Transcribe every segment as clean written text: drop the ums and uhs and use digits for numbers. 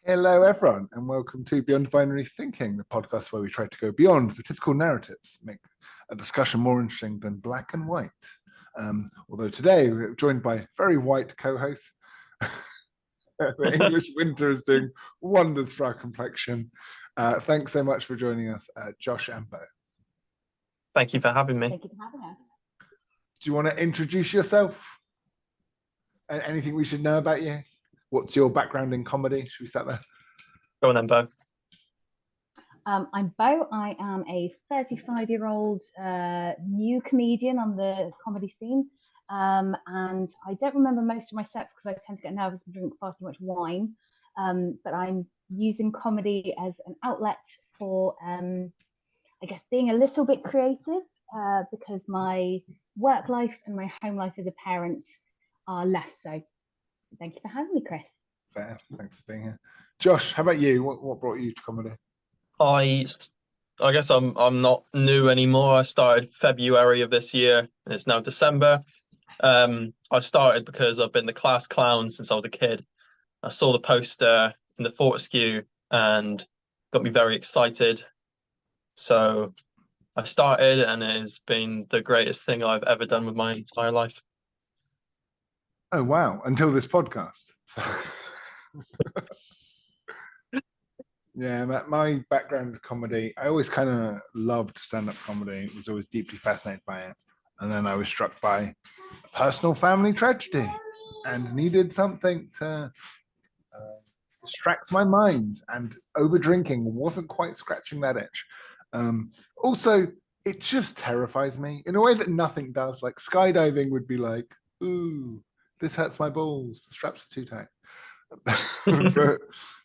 Hello, everyone, and welcome to Beyond Binary Thinking, the podcast where we try to go beyond the typical narratives, make a discussion more interesting than black and white. Although today we're joined by very white co-hosts. The English winter is doing wonders for our complexion. Thanks so much for joining us, Josh and Beaux. Thank you for having me. Thank you for having us. Do you want to introduce yourself? Anything we should know about you? What's your background in comedy? Should we start there? Go on then, Beaux. I'm Beaux. I am a 35-year-old new comedian on the comedy scene. And I don't remember most of my sets because I tend to get nervous and drink far too much wine. But I'm using comedy as an outlet for, I guess, being a little bit creative because my work life and my home life as a parent are less so. Thank you for having me, Chris. Fair. Thanks for being here. Josh, how about you? What brought you to comedy? I guess I'm not new anymore. I started February of this year, and it's now December. I started because I've been the class clown since I was a kid. I saw the poster in the Fortescue and got me very excited. So I started, and it has been the greatest thing I've ever done with my entire life. Oh, wow. Until this podcast. Yeah, my background in comedy, I always kind of loved stand-up comedy. Was always deeply fascinated by it. And then I was struck by a personal family tragedy and needed something to distract my mind. And over drinking wasn't quite scratching that itch. Also, it just terrifies me in a way that nothing does. Like skydiving would be like, ooh, this hurts my balls. The straps are too tight. But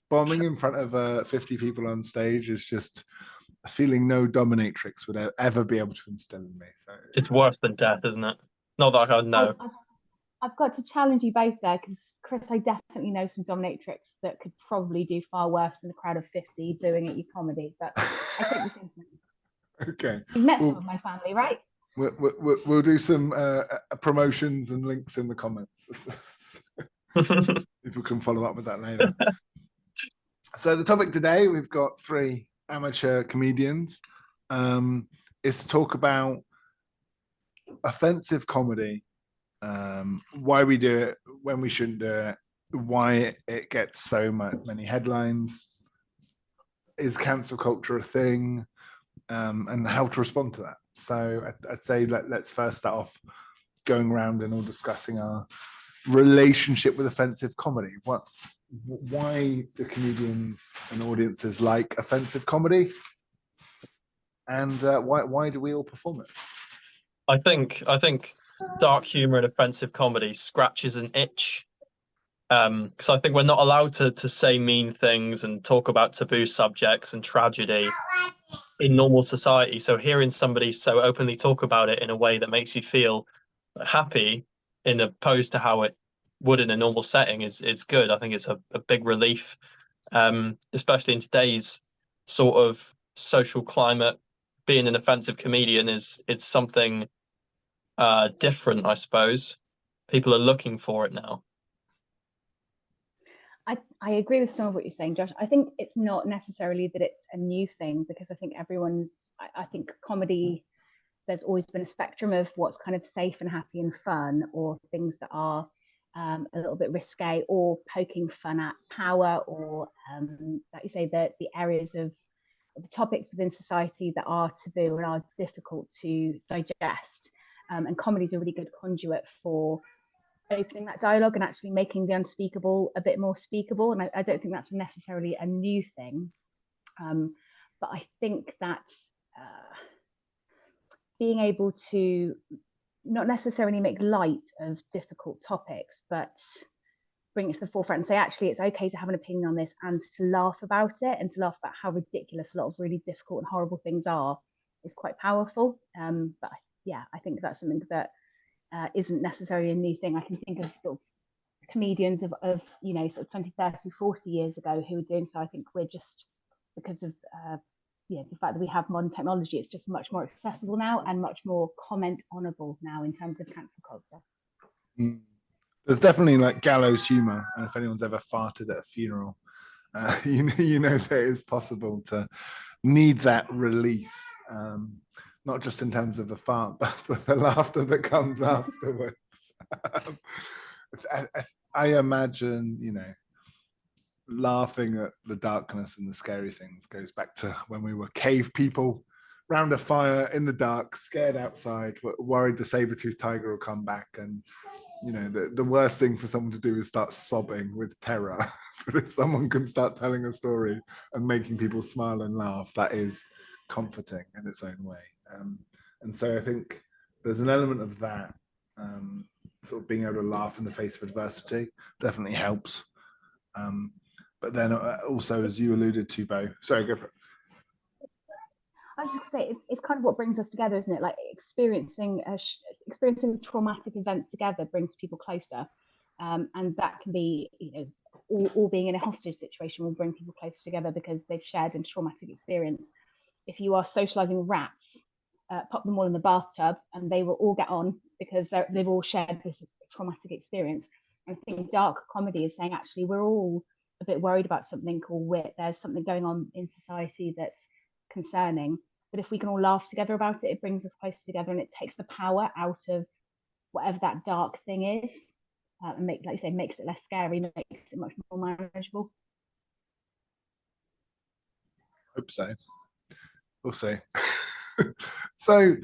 bombing in front of 50 people on stage is just a feeling no dominatrix would ever be able to instill in me. So It's worse than death, isn't it? Not that I know. I've got to challenge you both there because, Chris, I definitely know some dominatrix that could probably do far worse than a crowd of 50 doing at your comedy. But I take the same thing. Okay. You've met some of my family, right? We'll do some promotions and links in the comments. People can follow up with that later. So the topic today, we've got three amateur comedians, is to talk about offensive comedy, why we do it, when we shouldn't do it, why it gets so many headlines, is cancel culture a thing, and how to respond to that. So I'd say let's first start off going around and all discussing our relationship with offensive comedy. Why do comedians and audiences like offensive comedy, and why do we all perform it? I think dark humor and offensive comedy scratches an itch. Because I think we're not allowed to say mean things and talk about taboo subjects and tragedy in normal society. So hearing somebody so openly talk about it in a way that makes you feel happy, in opposed to how it would in a normal setting, is good. I think it's a big relief, especially in today's sort of social climate. Being an offensive comedian it's something different, I suppose. People are looking for it now. I agree with some of what you're saying, Josh. I think it's not necessarily that it's a new thing because I think I think comedy, there's always been a spectrum of what's kind of safe and happy and fun, or things that are a little bit risque or poking fun at power, or like you say, the areas of the topics within society that are taboo and are difficult to digest. And comedy is a really good conduit for opening that dialogue and actually making the unspeakable a bit more speakable. And I don't think that's necessarily a new thing. But I think that being able to not necessarily make light of difficult topics, but bring it to the forefront and say, actually, it's okay to have an opinion on this and to laugh about it and to laugh about how ridiculous a lot of really difficult and horrible things are, is quite powerful. But yeah, I think that's something that isn't necessarily a new thing. I can think of sort of comedians of sort of 20, 30, 40 years ago who were doing so. I think we're just, because of the fact that we have modern technology, it's just much more accessible now and much more comment honorable now in terms of cancel culture. There's definitely like gallows humor, and if anyone's ever farted at a funeral, you know that it's possible to need that release, not just in terms of the fart, but the laughter that comes afterwards. Um, I imagine, laughing at the darkness and the scary things goes back to when we were cave people round a fire in the dark, scared outside, worried the saber-toothed tiger will come back. And the worst thing for someone to do is start sobbing with terror. But if someone can start telling a story and making people smile and laugh, that is comforting in its own way. And so I think there's an element of that, sort of being able to laugh in the face of adversity definitely helps. But then also, as you alluded to, Beaux, sorry, go for it. I was just say it's kind of what brings us together, isn't it? Like experiencing a traumatic event together brings people closer, and that can be, all being in a hostage situation will bring people closer together because they've shared a traumatic experience. If you are socializing rats, pop them all in the bathtub, and they will all get on because they've all shared this traumatic experience. And I think dark comedy is saying actually we're all a bit worried about something, or there's something going on in society that's concerning. But if we can all laugh together about it, it brings us closer together, and it takes the power out of whatever that dark thing is, and like you say, makes it less scary, makes it much more manageable. Hope so. We'll see. So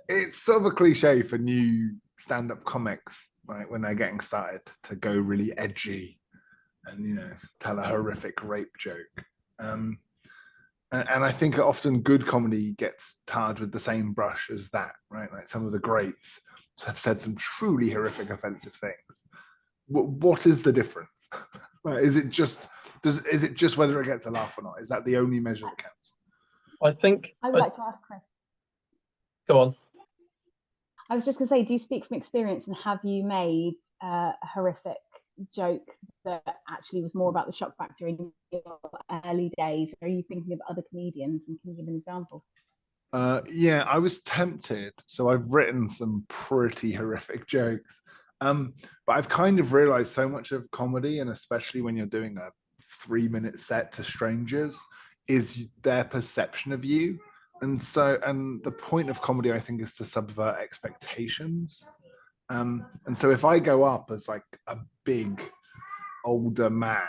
it's sort of a cliche for new stand-up comics, like when they're getting started, to go really edgy and tell a horrific rape joke. And I think often good comedy gets tarred with the same brush as that, right? Like some of the greats have said some truly horrific, offensive things. What is the difference? Is it just whether it gets a laugh or not? Is that the only measure that counts? I think I would like to ask Chris. Go on. I was just going to say, do you speak from experience, and have you made a horrific joke that actually was more about the shock factor in your early days? Or are you thinking of other comedians, and can you give an example? Yeah, I was tempted. So I've written some pretty horrific jokes. But I've kind of realized so much of comedy, and especially when you're doing a 3-minute set to strangers, is their perception of you. And the point of comedy, I think, is to subvert expectations. And so if I go up as like a big older man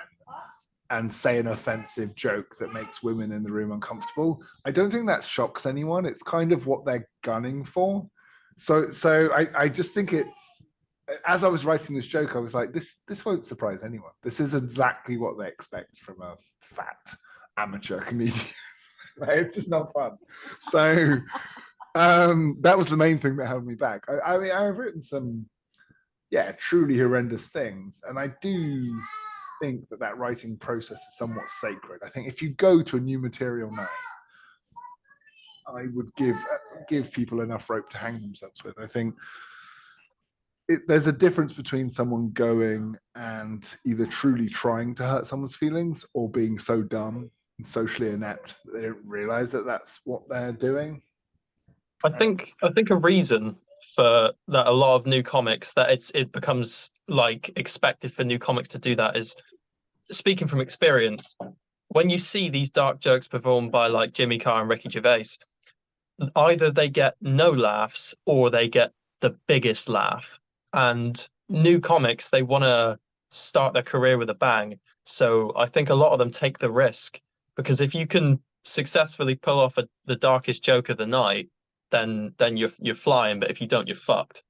and say an offensive joke that makes women in the room uncomfortable, I don't think that shocks anyone. It's kind of what they're gunning for. So I just think it's, as I was writing this joke, I was like, this won't surprise anyone. This is exactly what they expect from a fat amateur comedian. It's just not fun. So that was the main thing that held me back. I mean, I've written some, truly horrendous things, and I do think that writing process is somewhat sacred. I think if you go to a new material night, I would give people enough rope to hang themselves with. I think there's a difference between someone going and either truly trying to hurt someone's feelings or being so dumb and socially inept that they don't realize that that's what they're doing. I think a reason for that a lot of new comics that it becomes like expected for new comics to do that is, speaking from experience, when you see these dark jokes performed by like Jimmy Carr and Ricky Gervais, either they get no laughs or they get the biggest laugh. And new comics, they want to start their career with a bang. So I think a lot of them take the risk, because if you can successfully pull off the darkest joke of the night, then you're flying. But if you don't, you're fucked.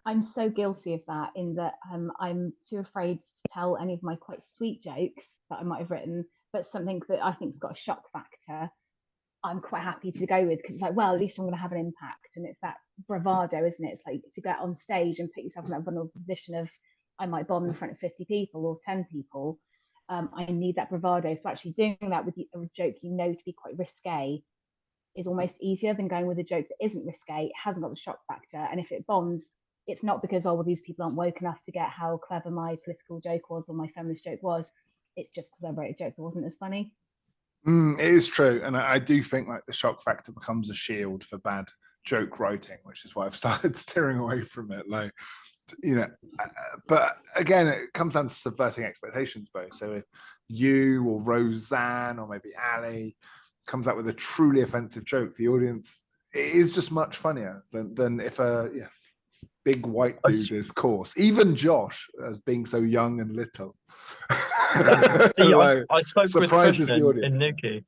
I'm so guilty of that, in that I'm too afraid to tell any of my quite sweet jokes that I might have written, but something that I think's got a shock factor, I'm quite happy to go with, because it's like, well, at least I'm going to have an impact. And it's that bravado, isn't it? It's like to get on stage and put yourself in that vulnerable position of, I might bomb in front of 50 people or 10 people. I need that bravado. So actually doing that with a joke to be quite risque is almost easier than going with a joke that isn't risque, it hasn't got the shock factor. And if it bombs, it's not because, oh, well, these people aren't woke enough to get how clever my political joke was or my feminist joke was. It's just because I wrote a joke that wasn't as funny. It is true. And I do think like the shock factor becomes a shield for bad joke writing, which is why I've started steering away from it. Like you know, but again, it comes down to subverting expectations, both. So if you or Roseanne or maybe Ali comes out with a truly offensive joke, the audience is just much funnier than if a big white dude is coarse. Even Josh, as being so young and little, See, like, I spoke with surprises Christian the audience. in Nuki,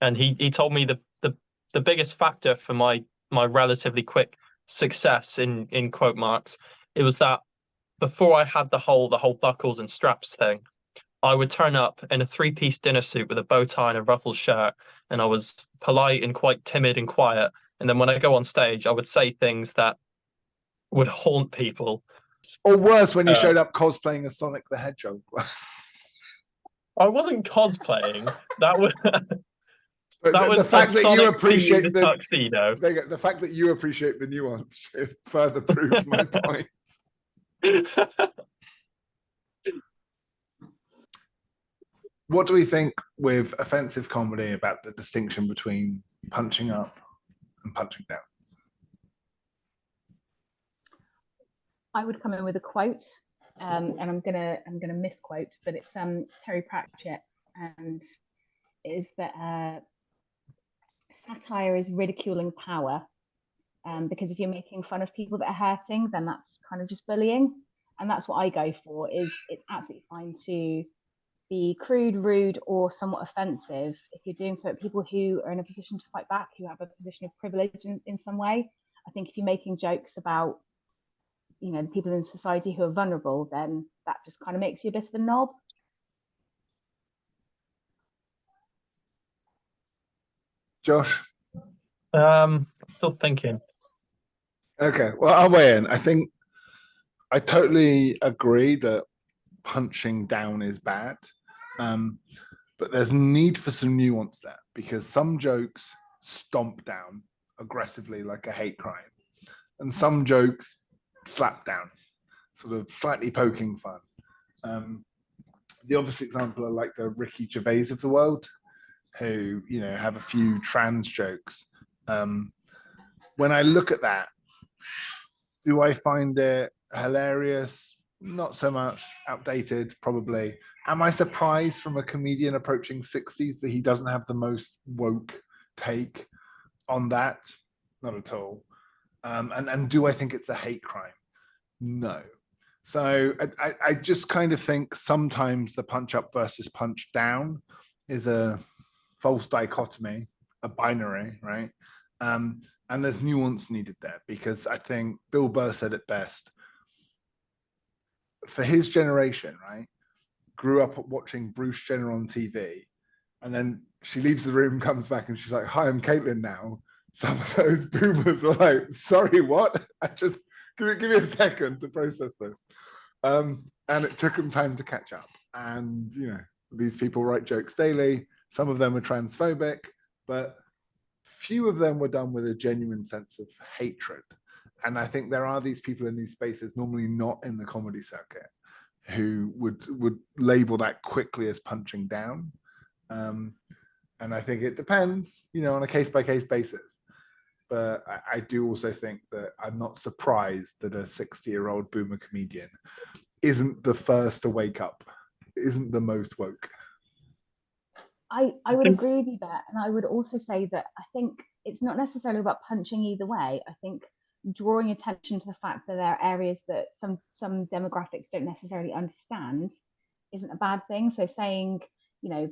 and he told me the biggest factor for my relatively quick success in quote marks, it was that before I had the whole buckles and straps thing, I would turn up in a 3-piece dinner suit with a bow tie and a ruffled shirt, and I was polite and quite timid and quiet. And then when I go on stage, I would say things that would haunt people. Or worse, when you showed up cosplaying as Sonic the Hedgehog. I wasn't cosplaying. That was the fact that you appreciate the tuxedo. The fact that you appreciate the nuance further proves my point. What do we think with offensive comedy about the distinction between punching up and punching down? I would come in with a quote, and I'm gonna misquote, but it's Terry Pratchett, and it is that satire is ridiculing power, because if you're making fun of people that are hurting, then that's kind of just bullying, and that's what I go for. Is it's absolutely fine to be crude, rude, or somewhat offensive if you're doing so at people who are in a position to fight back, who have a position of privilege in some way. I think if you're making jokes about, you know, the people in society who are vulnerable, then that just kind of makes you a bit of a knob. Josh? Still thinking. Okay, well, I'll weigh in. I think I totally agree that punching down is bad, but there's need for some nuance there, because some jokes stomp down aggressively like a hate crime, and some jokes slap down, sort of slightly poking fun. The obvious example are like the Ricky Gervais of the world, who, you know, have a few trans jokes. When I look at that, do I find it hilarious? Not so much. Outdated, probably. Am I surprised from a comedian approaching 60s that he doesn't have the most woke take on that? Not at all. And do I think it's a hate crime? No. So I just kind of think sometimes the punch up versus punch down is a false dichotomy, a binary, right? And there's nuance needed there, because I think Bill Burr said it best. For his generation, right, grew up watching Bruce Jenner on TV, and then she leaves the room, comes back, and she's like, "Hi, I'm Caitlin now." Some of those boomers were like, "Sorry, what?" I just give me a second to process this. And it took them time to catch up. And, you know, these people write jokes daily. Some of them are transphobic, but few of them were done with a genuine sense of hatred. And I think there are these people in these spaces, normally not in the comedy circuit, who would label that quickly as punching down. And I think it depends, you know, on a case-by-case basis. But I do also think that I'm not surprised that a 60-year-old boomer comedian isn't the first to wake up, isn't the most woke. I would agree with you there. And I would also say that I think it's not necessarily about punching either way. I think drawing attention to the fact that there are areas that some demographics don't necessarily understand isn't a bad thing. So saying, you know,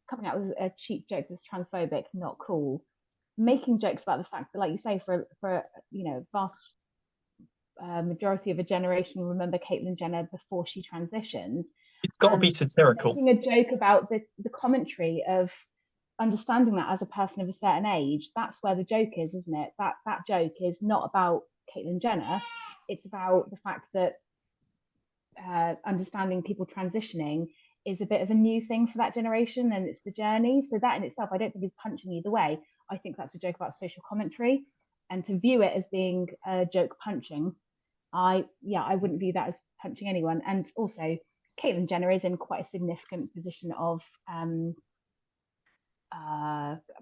coming out with a cheap joke that's transphobic, not cool. Making jokes about the fact that, like you say, for you know, vast majority of a generation remember Caitlyn Jenner before she transitions. It's got to be satirical. Making a joke about the commentary of understanding that as a person of a certain age, that's where the joke is, isn't it? That joke is not about Caitlyn Jenner. It's about the fact that understanding people transitioning is a bit of a new thing for that generation, and it's the journey. So that in itself, I don't think is punching either way. I think that's a joke about social commentary, and to view it as being a joke punching, I wouldn't view that as punching anyone. And also, Caitlyn Jenner is in quite a significant position of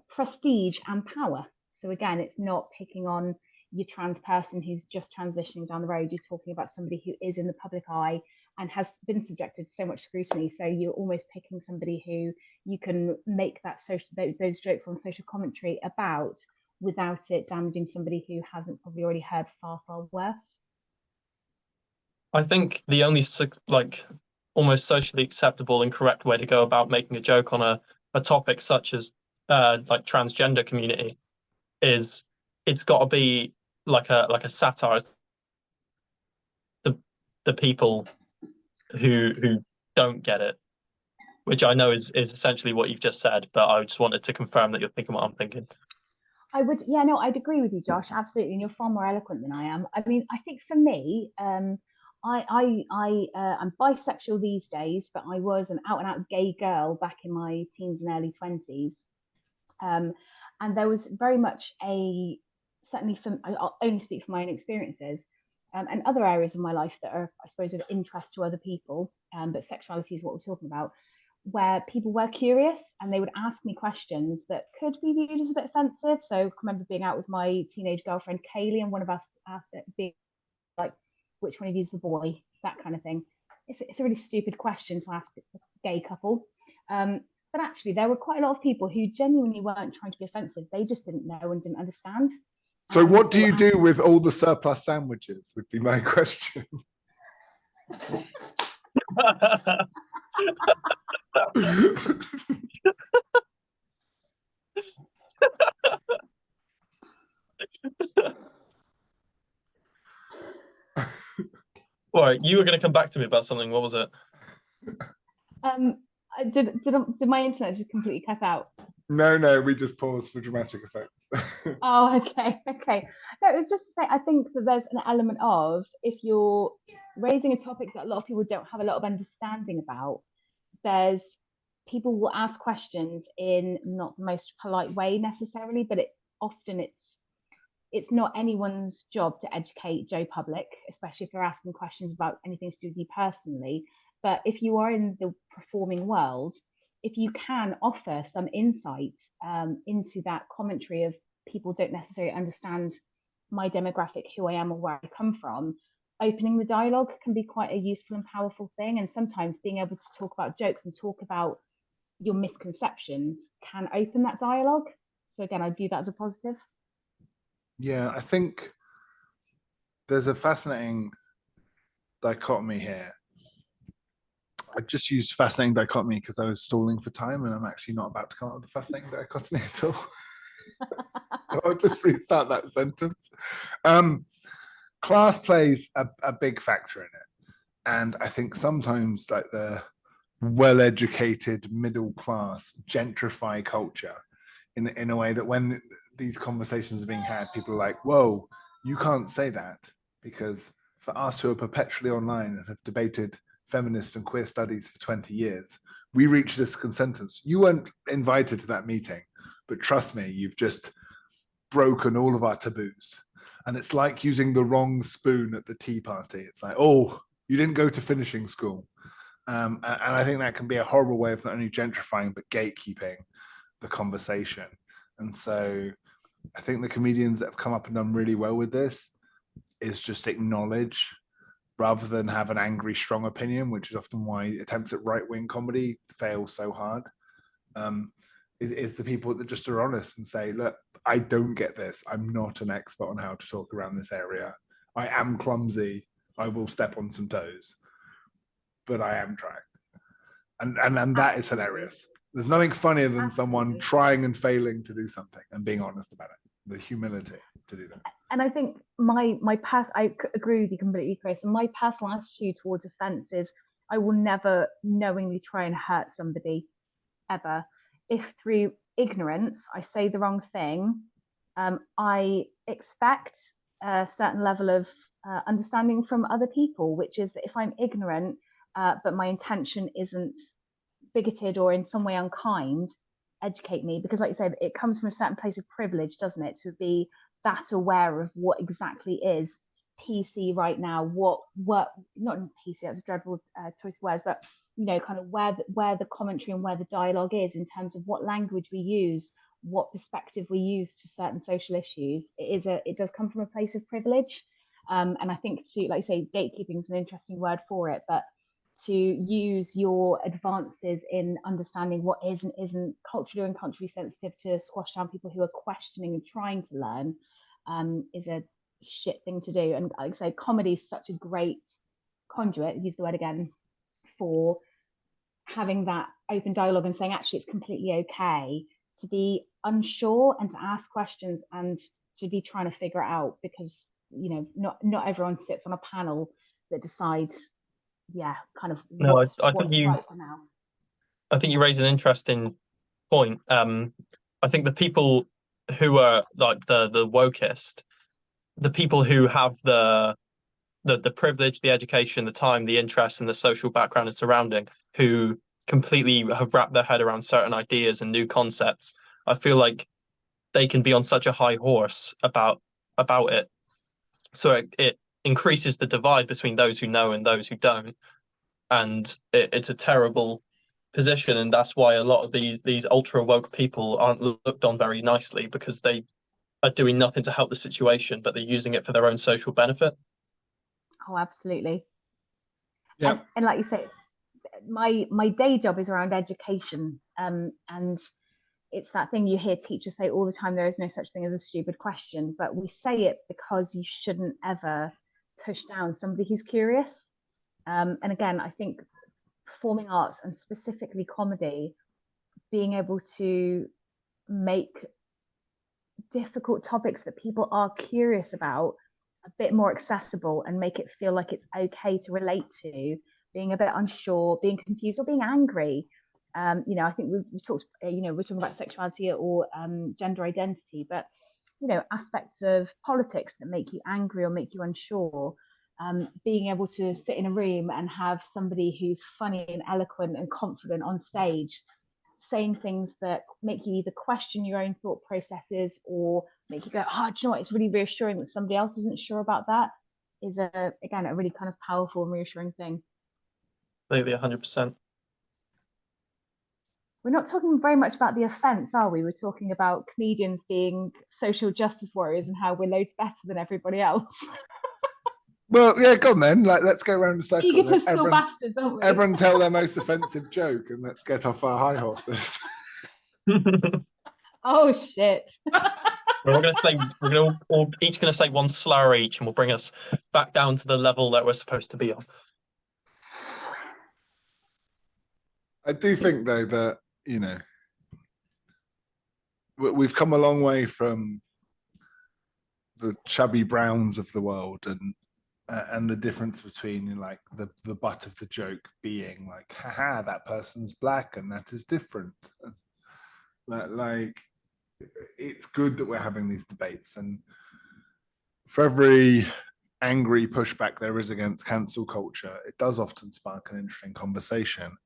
prestige and power. So again, it's not picking on your trans person who's just transitioning down the road. You're talking about somebody who is in the public eye and has been subjected to so much scrutiny. So you're almost picking somebody who you can make that those jokes on social commentary about without it damaging somebody who hasn't probably already heard far, far worse. I think the only like almost socially acceptable and correct way to go about making a joke on a topic such as like transgender community is it's got to be like a satire. The people who don't get it, which I know is essentially what you've just said, but I just wanted to confirm that you're thinking what I'm thinking. I would, yeah, no, I'd agree with you, Josh, absolutely, and you're far more eloquent than I am. I mean, I think for me, I'm bisexual these days, but I was an out and out gay girl back in my teens and early 20s. And there was very much certainly I'll only speak from my own experiences, and other areas of my life that are, I suppose, of interest to other people, but sexuality is what we're talking about, where people were curious and they would ask me questions that could be viewed as a bit offensive. So I remember being out with my teenage girlfriend Kaylee, and one of us asked it, being like, which one of you is the boy? That kind of thing. It's a really stupid question to ask a gay couple. But actually, there were quite a lot of people who genuinely weren't trying to be offensive. They just didn't know and didn't understand. So what do you do with all the surplus sandwiches would be my question. Well, you were going to come back to me about something. What was it? Did my internet just completely cut out? No, we just paused for dramatic effects. Oh, okay. No, it was just to say, I think that there's an element of, if you're raising a topic that a lot of people don't have a lot of understanding about, people will ask questions in not the most polite way necessarily, but it's not anyone's job to educate Joe Public, especially if you're asking questions about anything to do with you personally. But if you are in the performing world, if you can offer some insight into that commentary of people don't necessarily understand my demographic, who I am or where I come from, opening the dialogue can be quite a useful and powerful thing. And sometimes being able to talk about jokes and talk about your misconceptions can open that dialogue. So again, I view that as a positive. Yeah, I think there's a fascinating dichotomy here. I just used fascinating dichotomy because I was stalling for time, and I'm actually not about to come up with a fascinating dichotomy at all. So I'll just restart that sentence. Class plays a big factor in it. And I think sometimes like the well-educated middle class gentrify culture in a way that when these conversations are being had, people are like, whoa, you can't say that, because for us who are perpetually online and have debated feminist and queer studies for 20 years, we reached this consensus. You weren't invited to that meeting, but trust me, you've just broken all of our taboos. And it's like using the wrong spoon at the tea party. It's like, oh, you didn't go to finishing school. And I think that can be a horrible way of not only gentrifying, but gatekeeping the conversation. And so I think the comedians that have come up and done really well with this is just acknowledge, rather than have an angry, strong opinion, which is often why attempts at right-wing comedy fail so hard. Is the people that just are honest and say, look, I don't get this. I'm not an expert on how to talk around this area. I am clumsy. I will step on some toes, but I am trying. And that is hilarious. There's nothing funnier than someone trying and failing to do something and being honest about it. The humility to do that. And I think I agree with you completely, Chris. And my personal attitude towards offence is I will never knowingly try and hurt somebody ever. If through ignorance I say the wrong thing, I expect a certain level of understanding from other people, which is that if I'm ignorant, but my intention isn't bigoted or in some way unkind, educate me, because like you said, it comes from a certain place of privilege, doesn't it, to be that aware of what exactly is PC right now, what not PC, that's a dreadful choice of words, but you know, kind of where the commentary and where the dialogue is in terms of what language we use, what perspective we use to certain social issues, it does come from a place of privilege. And I think, to, like I say, gatekeeping is an interesting word for it, but to use your advances in understanding what is and isn't culturally and country sensitive to squash down people who are questioning and trying to learn is a shit thing to do. And like I say, comedy is such a great conduit, use the word again, for having that open dialogue and saying, actually, it's completely okay to be unsure and to ask questions and to be trying to figure it out, because, you know, not everyone sits on a panel that decides, kind of what's I think right for now. I think you raise an interesting point. I think the people who are like the wokest, the people who have the privilege, the education, the time, the interest, and the social background and surrounding, who completely have wrapped their head around certain ideas and new concepts, I feel like they can be on such a high horse about it. So it increases the divide between those who know and those who don't. And it's a terrible position. And that's why a lot of these ultra woke people aren't looked on very nicely, because they are doing nothing to help the situation, but they're using it for their own social benefit. Oh, absolutely. Yeah. And like you say, my day job is around education, and it's that thing you hear teachers say all the time: there is no such thing as a stupid question. But we say it because you shouldn't ever push down somebody who's curious. And again, I think performing arts, and specifically comedy, being able to make difficult topics that people are curious about a bit more accessible and make it feel like it's okay to relate to, being a bit unsure, being confused, or being angry. You know, I think we talked, you know, we're talking about sexuality or gender identity, but, you know, aspects of politics that make you angry or make you unsure. Being able to sit in a room and have somebody who's funny and eloquent and confident on stage saying things that make you either question your own thought processes or make you go, oh, do you know what? It's really reassuring that somebody else isn't sure about that, is again a really kind of powerful and reassuring thing. Completely, 100%. We're not talking very much about the offence, are we? We're talking about comedians being social justice warriors and how we're loads better than everybody else. Well, yeah, go on then. Like, let's go around the circle. Egotistical bastards, don't we? Everyone tell their most offensive joke, and let's get off our high horses. Oh shit! We're all each going to say one slur each, and we'll bring us back down to the level that we're supposed to be on. I do think, though, that, you know, we've come a long way from the chubby Browns of the world, and the difference between, like, the butt of the joke being like, haha, that person's black and that is different. Like, it's good that we're having these debates, and for every angry pushback there is against cancel culture, it does often spark an interesting conversation.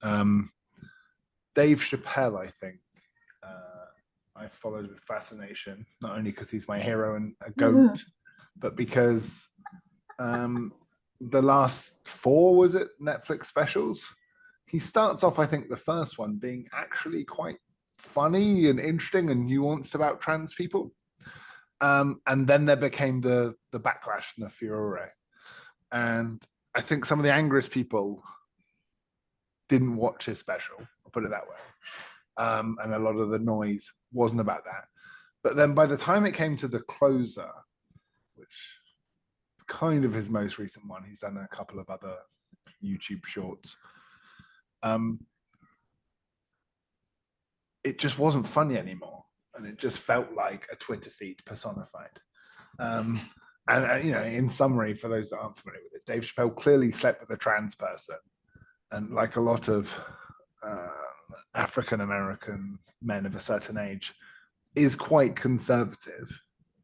Dave Chappelle, I think, I followed with fascination, not only because he's my hero and a goat, but because the last 4, was it, Netflix specials, he starts off, I think the first one, being actually quite funny and interesting and nuanced about trans people. And then there became the backlash and the furore. And I think some of the angriest people didn't watch his special, I'll put it that way. And a lot of the noise wasn't about that. But then by the time it came to The Closer, which is kind of his most recent one, he's done a couple of other YouTube shorts. It just wasn't funny anymore. And it just felt like a Twitter feed personified. And you know, in summary, for those that aren't familiar with it, Dave Chappelle clearly slept with a trans person. And like a lot of African-American men of a certain age, is quite conservative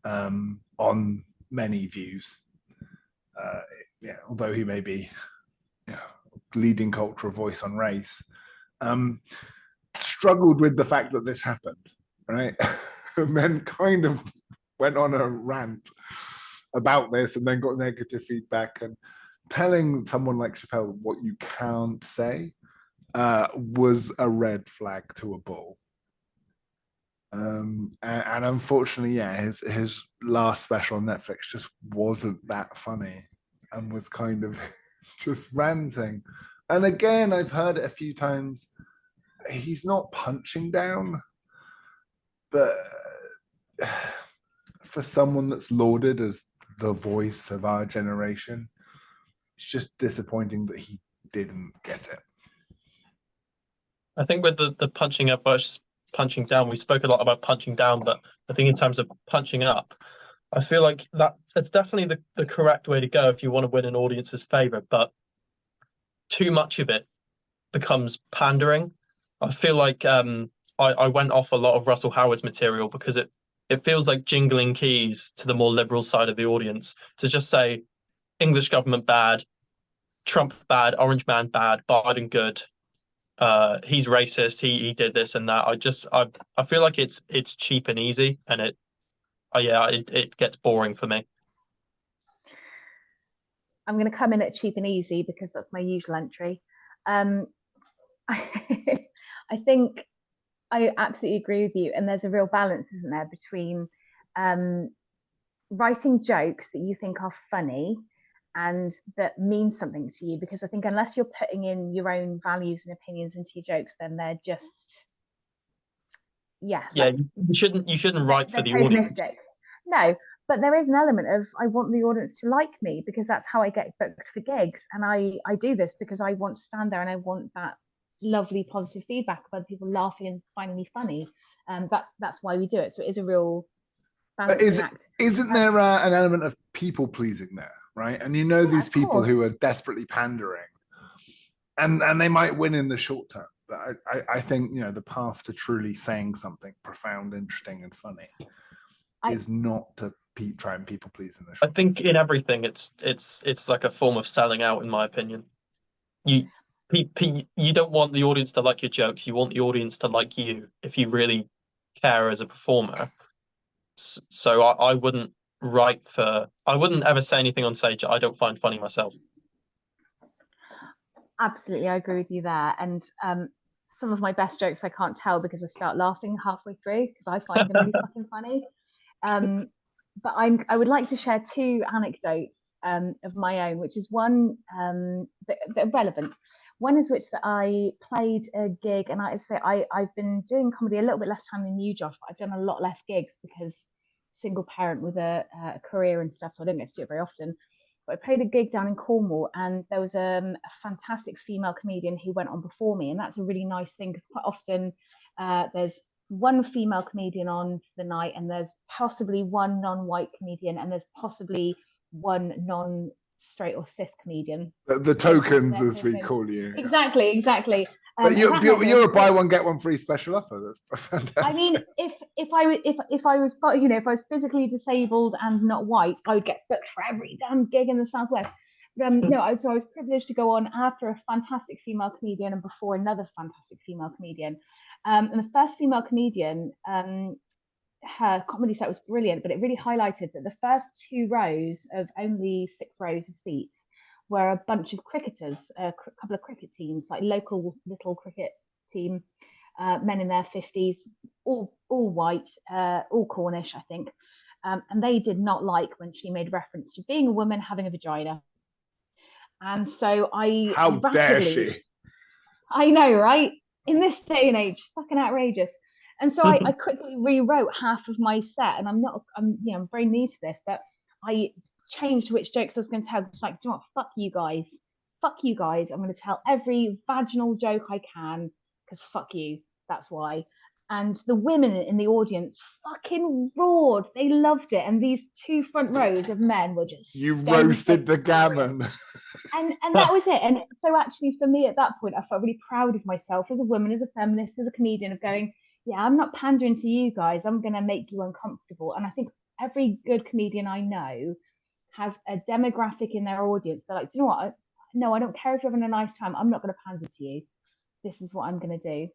on many views. Yeah, although he may be, you know, leading cultural voice on race, struggled with the fact that this happened, right? And then kind of went on a rant about this, and then got negative feedback. And telling someone like Chappelle what you can't say was a red flag to a bull. And unfortunately, yeah, his last special on Netflix just wasn't that funny and was kind of just ranting. And again, I've heard it a few times. He's not punching down, but for someone that's lauded as the voice of our generation, it's just disappointing that he didn't get it. I think with the punching up versus punching down, we spoke a lot about punching down, but I think in terms of punching up, I feel like that's definitely the correct way to go if you want to win an audience's favor, but too much of it becomes pandering. I feel like I went off a lot of Russell Howard's material because it feels like jingling keys to the more liberal side of the audience to just say English government bad, Trump bad, Orange man bad, Biden good. He's racist. He did this and that. I feel like it's cheap and easy, and it gets boring for me. I'm going to come in at cheap and easy because that's my usual entry. I think I absolutely agree with you, and there's a real balance, isn't there, between writing jokes that you think are funny and that mean something to you, because I think unless you're putting in your own values and opinions into your jokes, then they're just you shouldn't write for the audience. No, but there is an element of I want the audience to like me because that's how I get booked for gigs, and I do this because I want to stand there and I want that lovely positive feedback of other people laughing and finding me funny. That's why we do it. So it is a real balancing act. Isn't there an element of people pleasing there, right? And these people who are desperately pandering, and they might win in the short term. But I think the path to truly saying something profound, interesting, and funny is not to try and people please in the short term. I think in everything it's like a form of selling out, in my opinion. You don't want the audience to like your jokes. You want the audience to like you if you really care as a performer. So I wouldn't I wouldn't ever say anything on stage I don't find funny myself. Absolutely, I agree with you there. And some of my best jokes I can't tell because I start laughing halfway through because I find them really fucking funny. But I would like to share two anecdotes of my own, which is one that are relevant. One is that I played a gig, and I've been doing comedy a little bit less time than you, Josh, but I've done a lot less gigs because single parent with a career and stuff, so I don't get to do it very often. But I played a gig down in Cornwall, and there was a fantastic female comedian who went on before me, and that's a really nice thing because quite often there's one female comedian on the night, and there's possibly one non-white comedian, and there's possibly one non-straight or cis comedian. The tokens, as we call you. Exactly. But you're a buy one get one free special offer. That's fantastic. I mean, if I was physically disabled and not white, I would get booked for every damn gig in the Southwest. No, so I was privileged to go on after a fantastic female comedian and before another fantastic female comedian. And the first female comedian, her comedy set was brilliant, but it really highlighted that the first 2 rows of only 6 rows of seats were a bunch of cricketers, a couple of cricket teams, like local little cricket team, men in their 50s, all white, all Cornish, I think. And they did not like when she made reference to being a woman having a vagina. And so How dare she? I know, right? In this day and age, fucking outrageous. And so I quickly rewrote half of my set, and I'm very new to this, but I changed which jokes I was going to tell. Just like, do you know what? Fuck you guys. I'm going to tell every vaginal joke I can because fuck you. That's why. And the women in the audience fucking roared. They loved it. And these 2 front rows of men were just roasted the gammon. And that was it. And so actually for me at that point, I felt really proud of myself as a woman, as a feminist, as a comedian, of going, yeah, I'm not pandering to you guys. I'm going to make you uncomfortable. And I think every good comedian I know has a demographic in their audience. They're like, do you know what? No, I don't care if you're having a nice time. I'm not going to pander to you. This is what I'm going to do.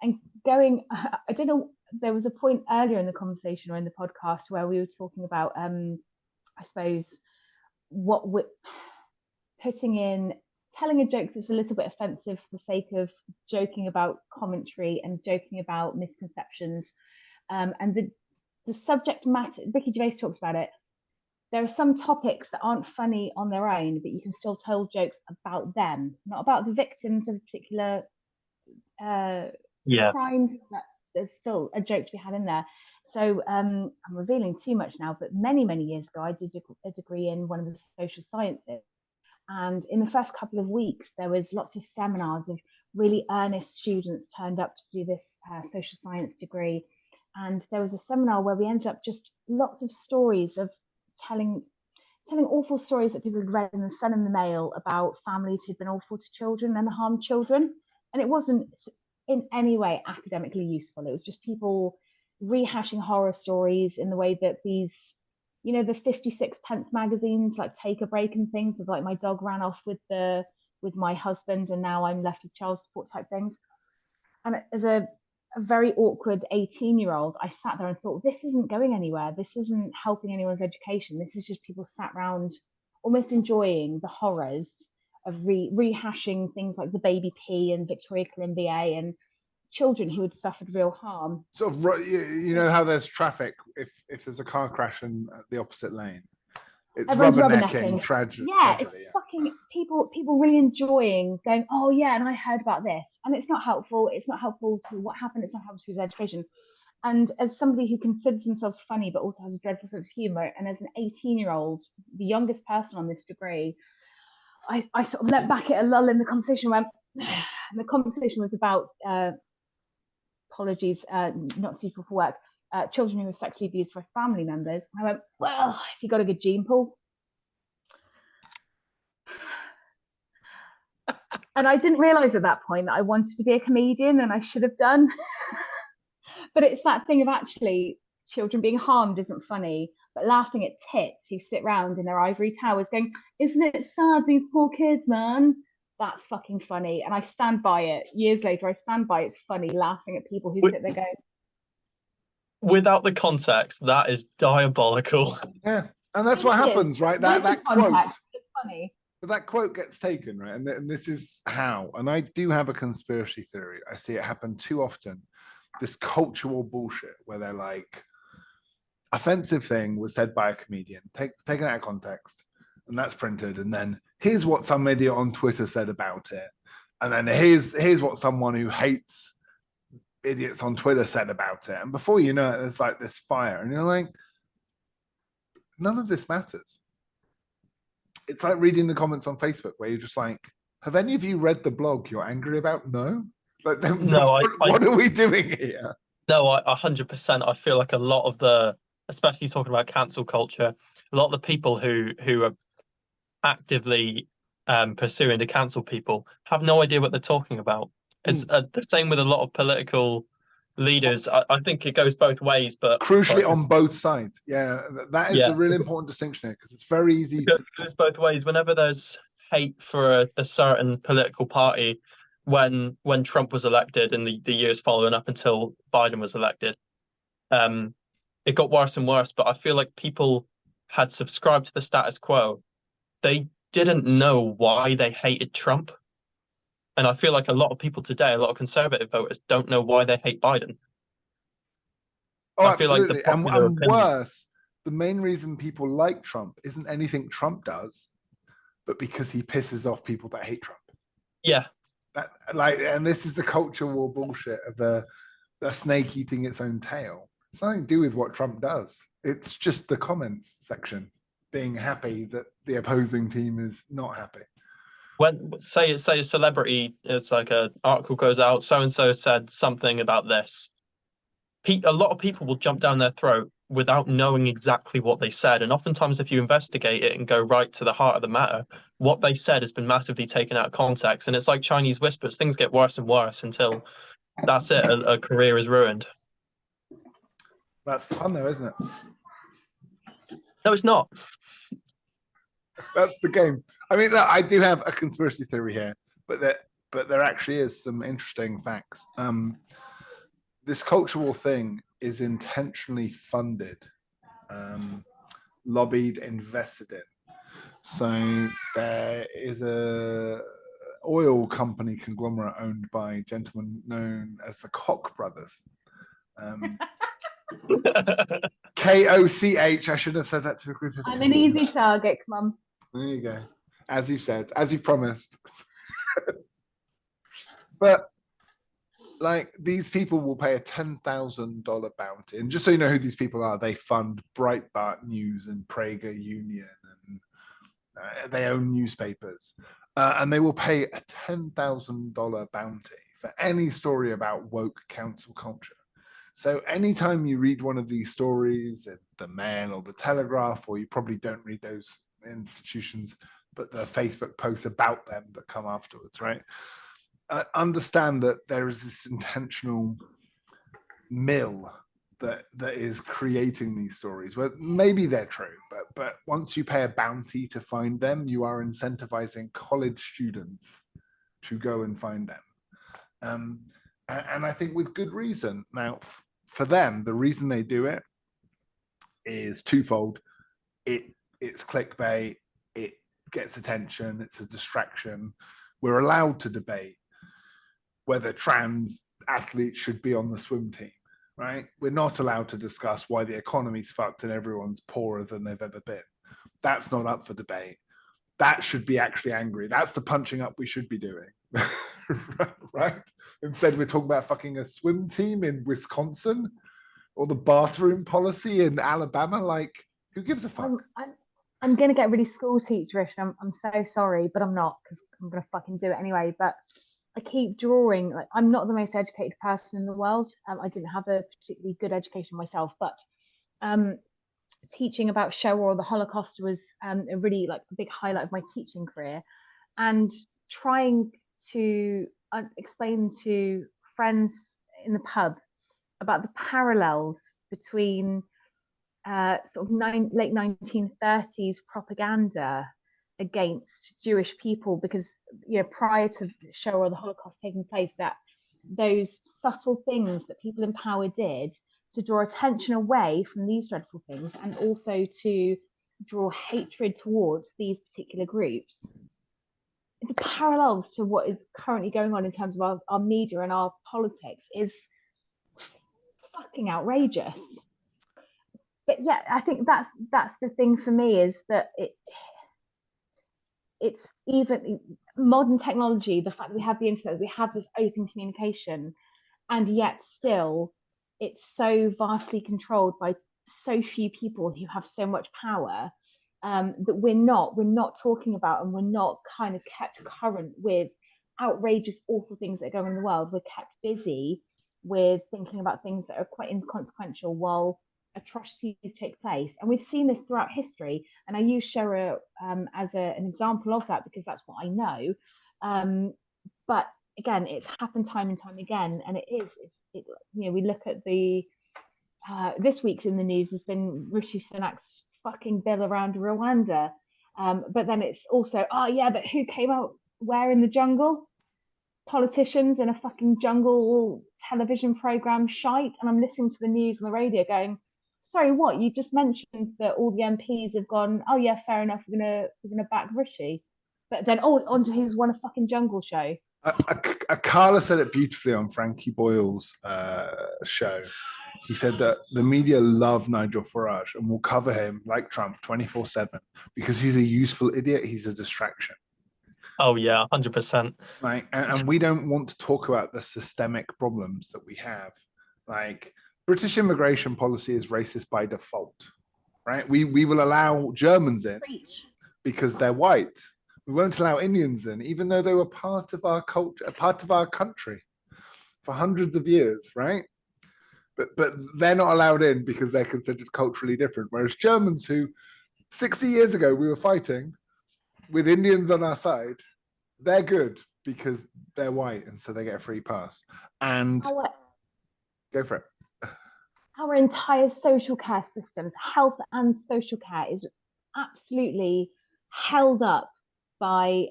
And I don't know, there was a point earlier in the conversation or in the podcast where we were talking about, I suppose, what we're putting in, telling a joke that's a little bit offensive for the sake of joking about commentary and joking about misconceptions. And the subject matter, Ricky Gervais talks about it. There are some topics that aren't funny on their own, but you can still tell jokes about them, not about the victims of particular crimes. But there's still a joke to be had in there. So I'm revealing too much now, but many years ago, I did a degree in one of the social sciences. And in the first couple of weeks, there was lots of seminars of really earnest students turned up to do this social science degree. And there was a seminar where we ended up just lots of stories of telling awful stories that people had read in the Sun and the Mail about families who'd been awful to children and harmed children. And it wasn't in any way academically useful. It was just people rehashing horror stories in the way that these, you know, the 56 magazines like Take a Break and things with like my dog ran off with my husband and now I'm left with child support type things. And as a very awkward 18-year-old, I sat there and thought, this isn't going anywhere. This isn't helping anyone's education. This is just people sat around almost enjoying the horrors of rehashing things like the baby P and Victoria Columbier and children who had suffered real harm. Sort of, you know how there's traffic if there's a car crash in the opposite lane. It's rubbernecking, tragedy. Yeah, it's fucking people really enjoying going, oh yeah, and I heard about this. And it's not helpful. It's not helpful to what happened. It's not helpful to his education. And as somebody who considers themselves funny, but also has a dreadful sense of humor, and as an 18-year-old, the youngest person on this degree, I sort of let back at a lull in the conversation and the conversation was about, apologies, not suitable for work, children who were sexually abused by family members. I went, well, if you got a good gene pool. And I didn't realize at that point that I wanted to be a comedian, and I should have done. But it's that thing of actually children being harmed isn't funny, but laughing at tits who sit round in their ivory towers going, isn't it sad, these poor kids, man? That's fucking funny. And I stand by it. Years later, I stand by it's funny laughing at people who sit there going. Without the context, that is diabolical. Yeah, and that's what happens, right? That quote. It's funny. But that quote gets taken, right? And this is how. And I do have a conspiracy theory. I see it happen too often. This cultural bullshit where they're like, offensive thing was said by a comedian, taken out of context, and that's printed. And then here's what some idiot on Twitter said about it. And then here's what someone who hates idiots on Twitter said about it. And before you know it, it's like this fire. And you're like, none of this matters. It's like reading the comments on Facebook where you're just like, have any of you read the blog you're angry about? No. Like, no, what are we doing here? No, 100%. I feel like a lot of the, especially talking about cancel culture, a lot of the people who are actively pursuing to cancel people have no idea what they're talking about. It's the same with a lot of political leaders. I think it goes both ways, but crucially on both sides. Yeah, that is a really important distinction here because it's very easy. It goes both ways. Whenever there's hate for a certain political party, when Trump was elected and the years following up until Biden was elected, it got worse and worse. But I feel like people had subscribed to the status quo. They didn't know why they hated Trump. And I feel like a lot of people today, a lot of conservative voters, don't know why they hate Biden. Oh, I feel absolutely. Like and worse, the main reason people like Trump isn't anything Trump does, but because he pisses off people that hate Trump. Yeah. And this is the culture war bullshit of the snake eating its own tail. It's nothing to do with what Trump does. It's just the comments section being happy that the opposing team is not happy. When say a celebrity, it's like an article goes out, so and so said something about this. A lot of people will jump down their throat without knowing exactly what they said. And oftentimes, if you investigate it and go right to the heart of the matter, what they said has been massively taken out of context. And it's like Chinese whispers. Things get worse and worse until that's it. A career is ruined. That's fun though, isn't it? No, it's not. That's the game. I mean, look, I do have a conspiracy theory here, but there actually is some interesting facts. This cultural thing is intentionally funded, lobbied, invested in. So there is a oil company conglomerate owned by a gentleman known as the Koch brothers. Koch. I should have said that to a group of I'm an easy target, come on. There you go. As you said, as you promised. But like these people will pay a $10,000 bounty. And just so you know who these people are, they fund Breitbart News and Prager Union, and they own newspapers. And they will pay a $10,000 bounty for any story about woke council culture. So anytime you read one of these stories in the Mail or the Telegraph, or you probably don't read those institutions, but the Facebook posts about them that come afterwards, right? Understand that there is this intentional mill that is creating these stories. Well, maybe they're true, but once you pay a bounty to find them, you are incentivizing college students to go and find them. And I think with good reason. Now, for them, the reason they do it is twofold. It's clickbait, it gets attention, it's a distraction. We're allowed to debate whether trans athletes should be on the swim team, right? We're not allowed to discuss why the economy's fucked and everyone's poorer than they've ever been. That's not up for debate. That should be actually angry. That's the punching up we should be doing, right? Instead, we're talking about fucking a swim team in Wisconsin or the bathroom policy in Alabama. Like, who gives a fuck? I'm going to get really school teacherish. I'm so sorry, but I'm not, because I'm going to fucking do it anyway. But I keep drawing, like, I'm not the most educated person in the world. I didn't have a particularly good education myself, but teaching about Shoah or the Holocaust was a really like a big highlight of my teaching career, and trying to explain to friends in the pub about the parallels between sort of late 1930s propaganda against Jewish people, because prior to Shoah or the Holocaust taking place, that those subtle things that people in power did to draw attention away from these dreadful things, and also to draw hatred towards these particular groups. The parallels to what is currently going on in terms of our media and our politics is fucking outrageous. But yeah, I think that's the thing for me, is that it's even modern technology, the fact that we have the internet, we have this open communication, and yet still it's so vastly controlled by so few people who have so much power, that we're not talking about, and we're not kind of kept current with outrageous, awful things that are going on in the world. We're kept busy with thinking about things that are quite inconsequential while atrocities take place. And we've seen this throughout history, and I use Shoah as an example of that because that's what I know. But again, it's happened time and time again, and we look at the this week's in the news has been Rishi Sunak's fucking bill around Rwanda, but then it's also, oh yeah, but who came out where in the jungle? Politicians in a fucking jungle television program shite. And I'm listening to the news on the radio going, sorry, what? You just mentioned that all the MPs have gone, oh yeah, fair enough, we're gonna back Rishi, but then onto who's won a fucking jungle show. Carla said it beautifully on Frankie Boyle's show. He said that the media love Nigel Farage and will cover him like Trump 24/7 because he's a useful idiot. He's a distraction. Oh yeah, 100%. Like, and we don't want to talk about the systemic problems that we have. Like, British immigration policy is racist by default, right? We will allow Germans in because they're white. We won't allow Indians in, even though they were part of our culture, part of our country for hundreds of years, right? But they're not allowed in because they're considered culturally different. Whereas Germans, who 60 years ago we were fighting with Indians on our side, they're good because they're white, and so they get a free pass. And go for it. Our entire social care systems, health and social care, is absolutely held up by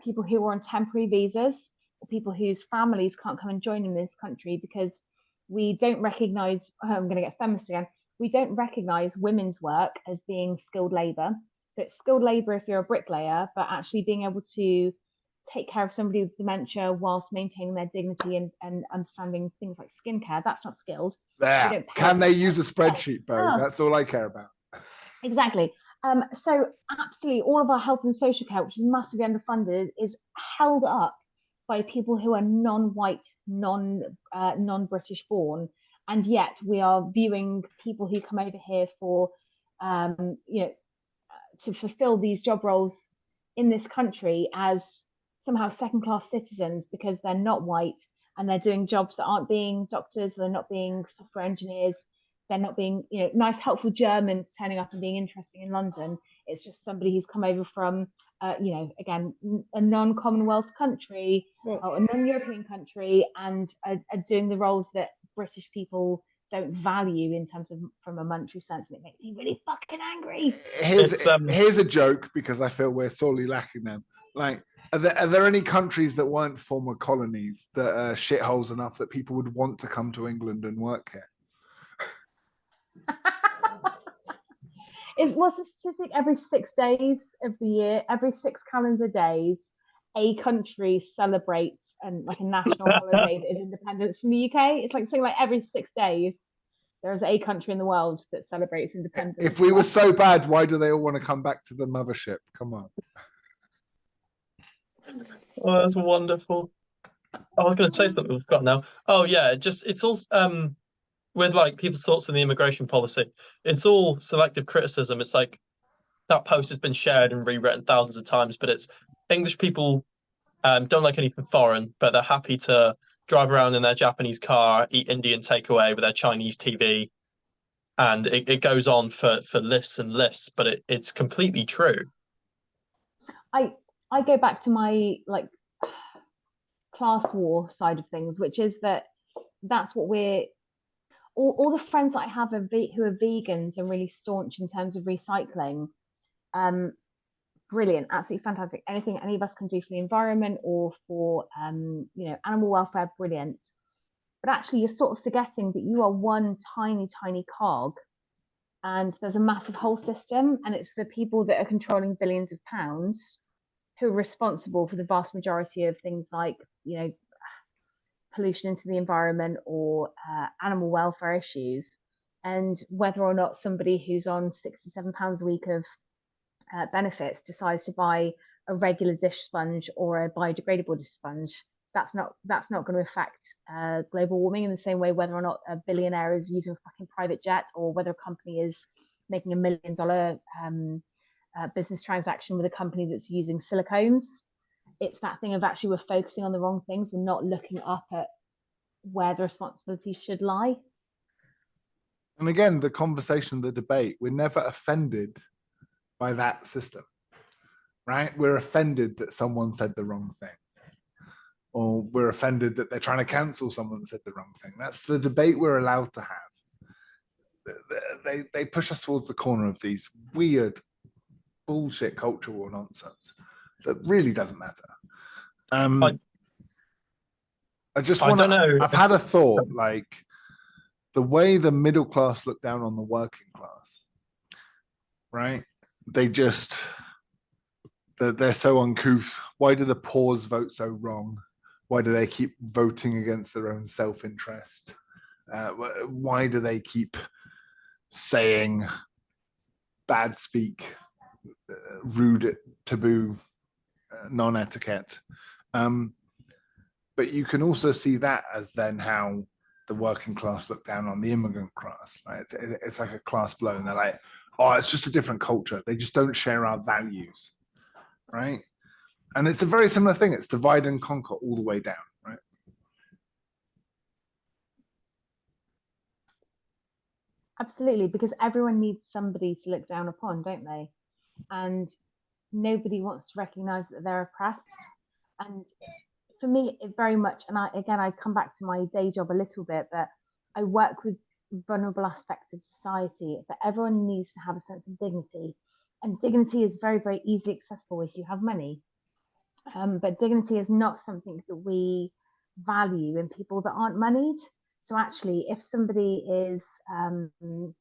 people who are on temporary visas, or people whose families can't come and join in this country because we don't recognize, I'm going to get feminist again, we don't recognize women's work as being skilled labor. So it's skilled labor if you're a bricklayer, but actually being able to take care of somebody with dementia whilst maintaining their dignity and understanding things like skincare. That's not skilled. There. Can they use a spreadsheet, Beaux? Oh. That's all I care about. Exactly. So absolutely all of our health and social care, which is massively underfunded, is held up by people who are non-white, non-British born. And yet we are viewing people who come over here for, to fulfill these job roles in this country as somehow second-class citizens because they're not white and they're doing jobs that aren't being doctors, they're not being software engineers, they're not being, nice, helpful Germans turning up and being interesting in London. It's just somebody who's come over from, again, a non-Commonwealth country or a non-European country and are doing the roles that British people don't value in terms of from a monetary sense, and it makes me really fucking angry. Here's a joke because I feel we're sorely lacking them. Like, are there any countries that weren't former colonies that are shitholes enough that people would want to come to England and work here? What's the statistic? Every 6 days of the year, every 6 calendar days, a country celebrates and like a national holiday that is independence from the UK. It's like something like every 6 days there's a country in the world that celebrates independence. If we were so bad, why do they all want to come back to the mothership? Come on. Oh, that's wonderful. I was going to say something we've got now. Oh yeah, it's all with like people's thoughts on the immigration policy. It's all selective criticism. It's like that post has been shared and rewritten thousands of times, but it's English people don't like anything foreign, but they're happy to drive around in their Japanese car, eat Indian takeaway with their Chinese TV, and it goes on for lists and lists, but it's completely true. I go back to my like class war side of things, which is that's what we're all the friends that I have who are vegans and really staunch in terms of recycling. Brilliant, absolutely fantastic. Anything any of us can do for the environment or for animal welfare, brilliant. But actually you're sort of forgetting that you are one tiny cog and there's a massive whole system, and it's the people that are controlling billions of pounds who are responsible for the vast majority of things like pollution into the environment or animal welfare issues. And whether or not somebody who's on £67 a week of benefits decides to buy a regular dish sponge or a biodegradable dish sponge, that's not going to affect global warming in the same way whether or not a billionaire is using a fucking private jet or whether a company is making $1 million business transaction with a company that's using silicones. It's that thing of actually we're focusing on the wrong things. We're not looking up at where the responsibility should lie. And again, the conversation, the debate, we're never offended by that system, right? We're offended that someone said the wrong thing, or we're offended that they're trying to cancel someone that said the wrong thing. That's the debate we're allowed to have. They push us towards the corner of these weird bullshit culture war nonsense that really doesn't matter. I just want to. I've had a thought, like the way the middle class look down on the working class, right? They're so uncouth. Why do the poors vote so wrong? Why do they keep voting against their own self-interest? Why do they keep saying bad speak, rude, taboo, non-etiquette? But you can also see that as then how the working class look down on the immigrant class, right? It's like a class below, and they're like, oh, it's just a different culture. They just don't share our values, right? And it's a very similar thing. It's divide and conquer all the way down, right? Absolutely, because everyone needs somebody to look down upon, don't they? And nobody wants to recognize that they're oppressed. And for me, it very much, and I come back to my day job a little bit, but I work with vulnerable aspects of society, but everyone needs to have a sense of dignity. And dignity is very, very easily accessible if you have money. But dignity is not something that we value in people that aren't moneyed. So actually, if somebody is, in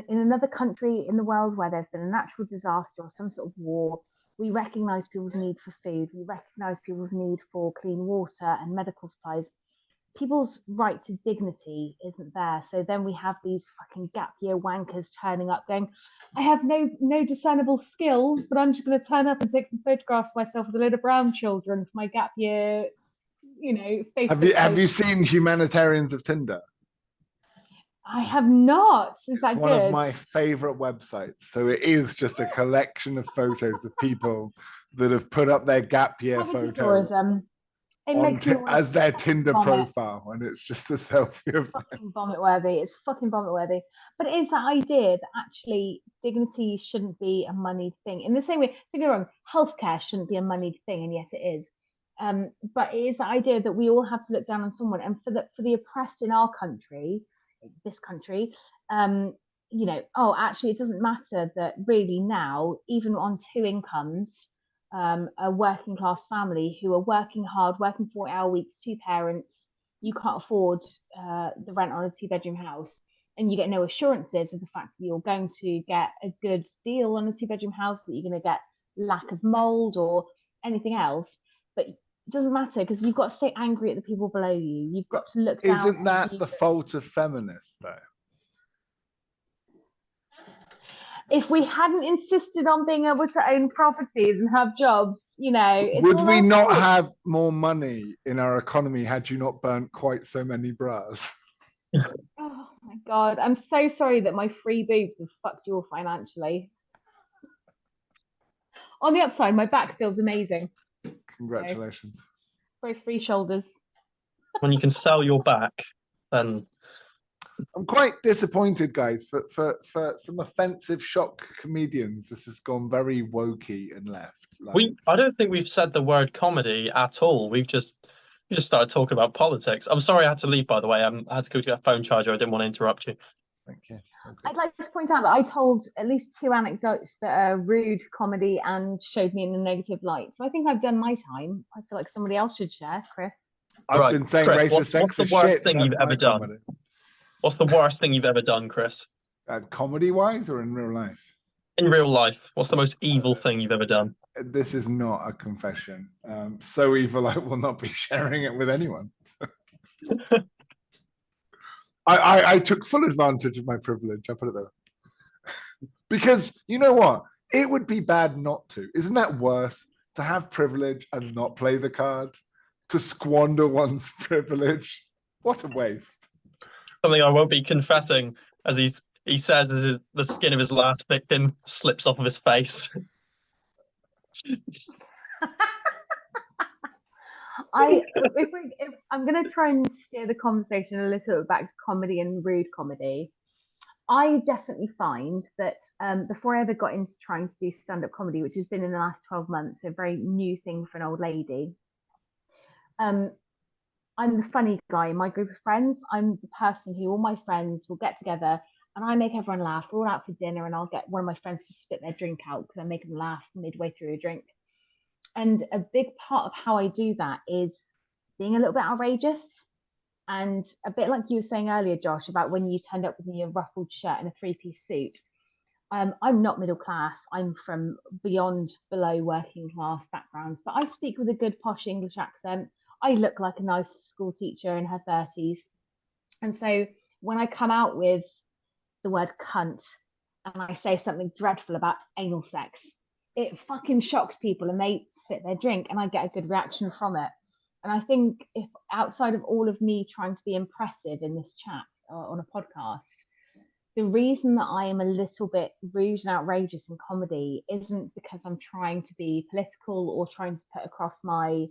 another country in the world where there's been a natural disaster or some sort of war, We recognise people's need for food. We recognise people's need for clean water and medical supplies. People's right to dignity isn't there. So then we have these fucking gap year wankers turning up going, I have no discernible skills, but I'm just going to turn up and take some photographs of myself with a load of brown children for my gap year, Facebook Have you post. seen Humanitarians of Tinder? I have not. Is It's that one good? of my favorite websites. So it is just a collection of photos of people that have put up their gap year photos Tourism. It makes me want as their to Tinder vomit. profile, and it's just a selfie of them. Fucking vomit worthy. It's fucking vomit worthy. But it is that idea that actually dignity shouldn't be a moneyed thing. In the same way, don't get me wrong, healthcare shouldn't be a moneyed thing, and yet it is. But it is the idea that we all have to look down on someone, and for the oppressed in our country, this country, actually it doesn't matter that really now, even on 2 incomes, a working class family who are working hard, working 40-hour weeks, 2 parents, you can't afford the rent on a 2-bedroom house, and you get no assurances of the fact that you're going to get a good deal on a 2-bedroom house, that you're going to get lack of mold or anything else. But it doesn't matter, because you've got to stay angry at the people below you. You've got to look down. Isn't that the fault of feminists, though? If we hadn't insisted on being able to own properties and have jobs, would we not have more money in our economy had you not burnt quite so many bras? Oh my God, I'm so sorry that my free boobs have fucked you all financially. On the upside, my back feels amazing. Congratulations. Very free shoulders. When you can sell your back, then I'm quite disappointed, guys, for some offensive shock comedians. This has gone very wokey and left. I don't think we've said the word comedy at all. We just started talking about politics. I'm sorry I had to leave, by the way. I had to go to get a phone charger. I didn't want to interrupt you. Thank you. Okay. I'd like to point out that I told at least 2 anecdotes that are rude comedy and showed me in a negative light. So I think I've done my time. I feel like somebody else should share, Chris. I've been saying Chris, racist, what's the sexist worst shit. thing you've ever done? Comedy. What's the worst thing you've ever done, Chris? Comedy-wise or in real life? In real life, what's the most evil thing you've ever done? This is not a confession. So evil, I will not be sharing it with anyone. I took full advantage of my privilege. I put it there. Because you know what? It would be bad not to. Isn't that worse? To have privilege and not play the card? To squander one's privilege? What a waste. Something I won't be confessing, as he says, as the skin of his last victim slips off of his face. I'm going to try and steer the conversation a little bit back to comedy and rude comedy. I definitely find that before I ever got into trying to do stand-up comedy, which has been in the last 12 months, a very new thing for an old lady, I'm the funny guy in my group of friends. I'm the person who all my friends will get together and I make everyone laugh. We're all out for dinner and I'll get one of my friends to spit their drink out because I make them laugh midway through a drink. And a big part of how I do that is being a little bit outrageous. And a bit like you were saying earlier, Josh, about when you turned up with your ruffled shirt and a 3-piece suit. I'm not middle class. I'm from below working class backgrounds, but I speak with a good posh English accent. I look like a nice school teacher in her 30s. And so when I come out with the word cunt and I say something dreadful about anal sex, it fucking shocks people and they spit their drink and I get a good reaction from it. And I think if outside of all of me trying to be impressive in this chat on a podcast, the reason that I am a little bit rude and outrageous in comedy isn't because I'm trying to be political or trying to put across my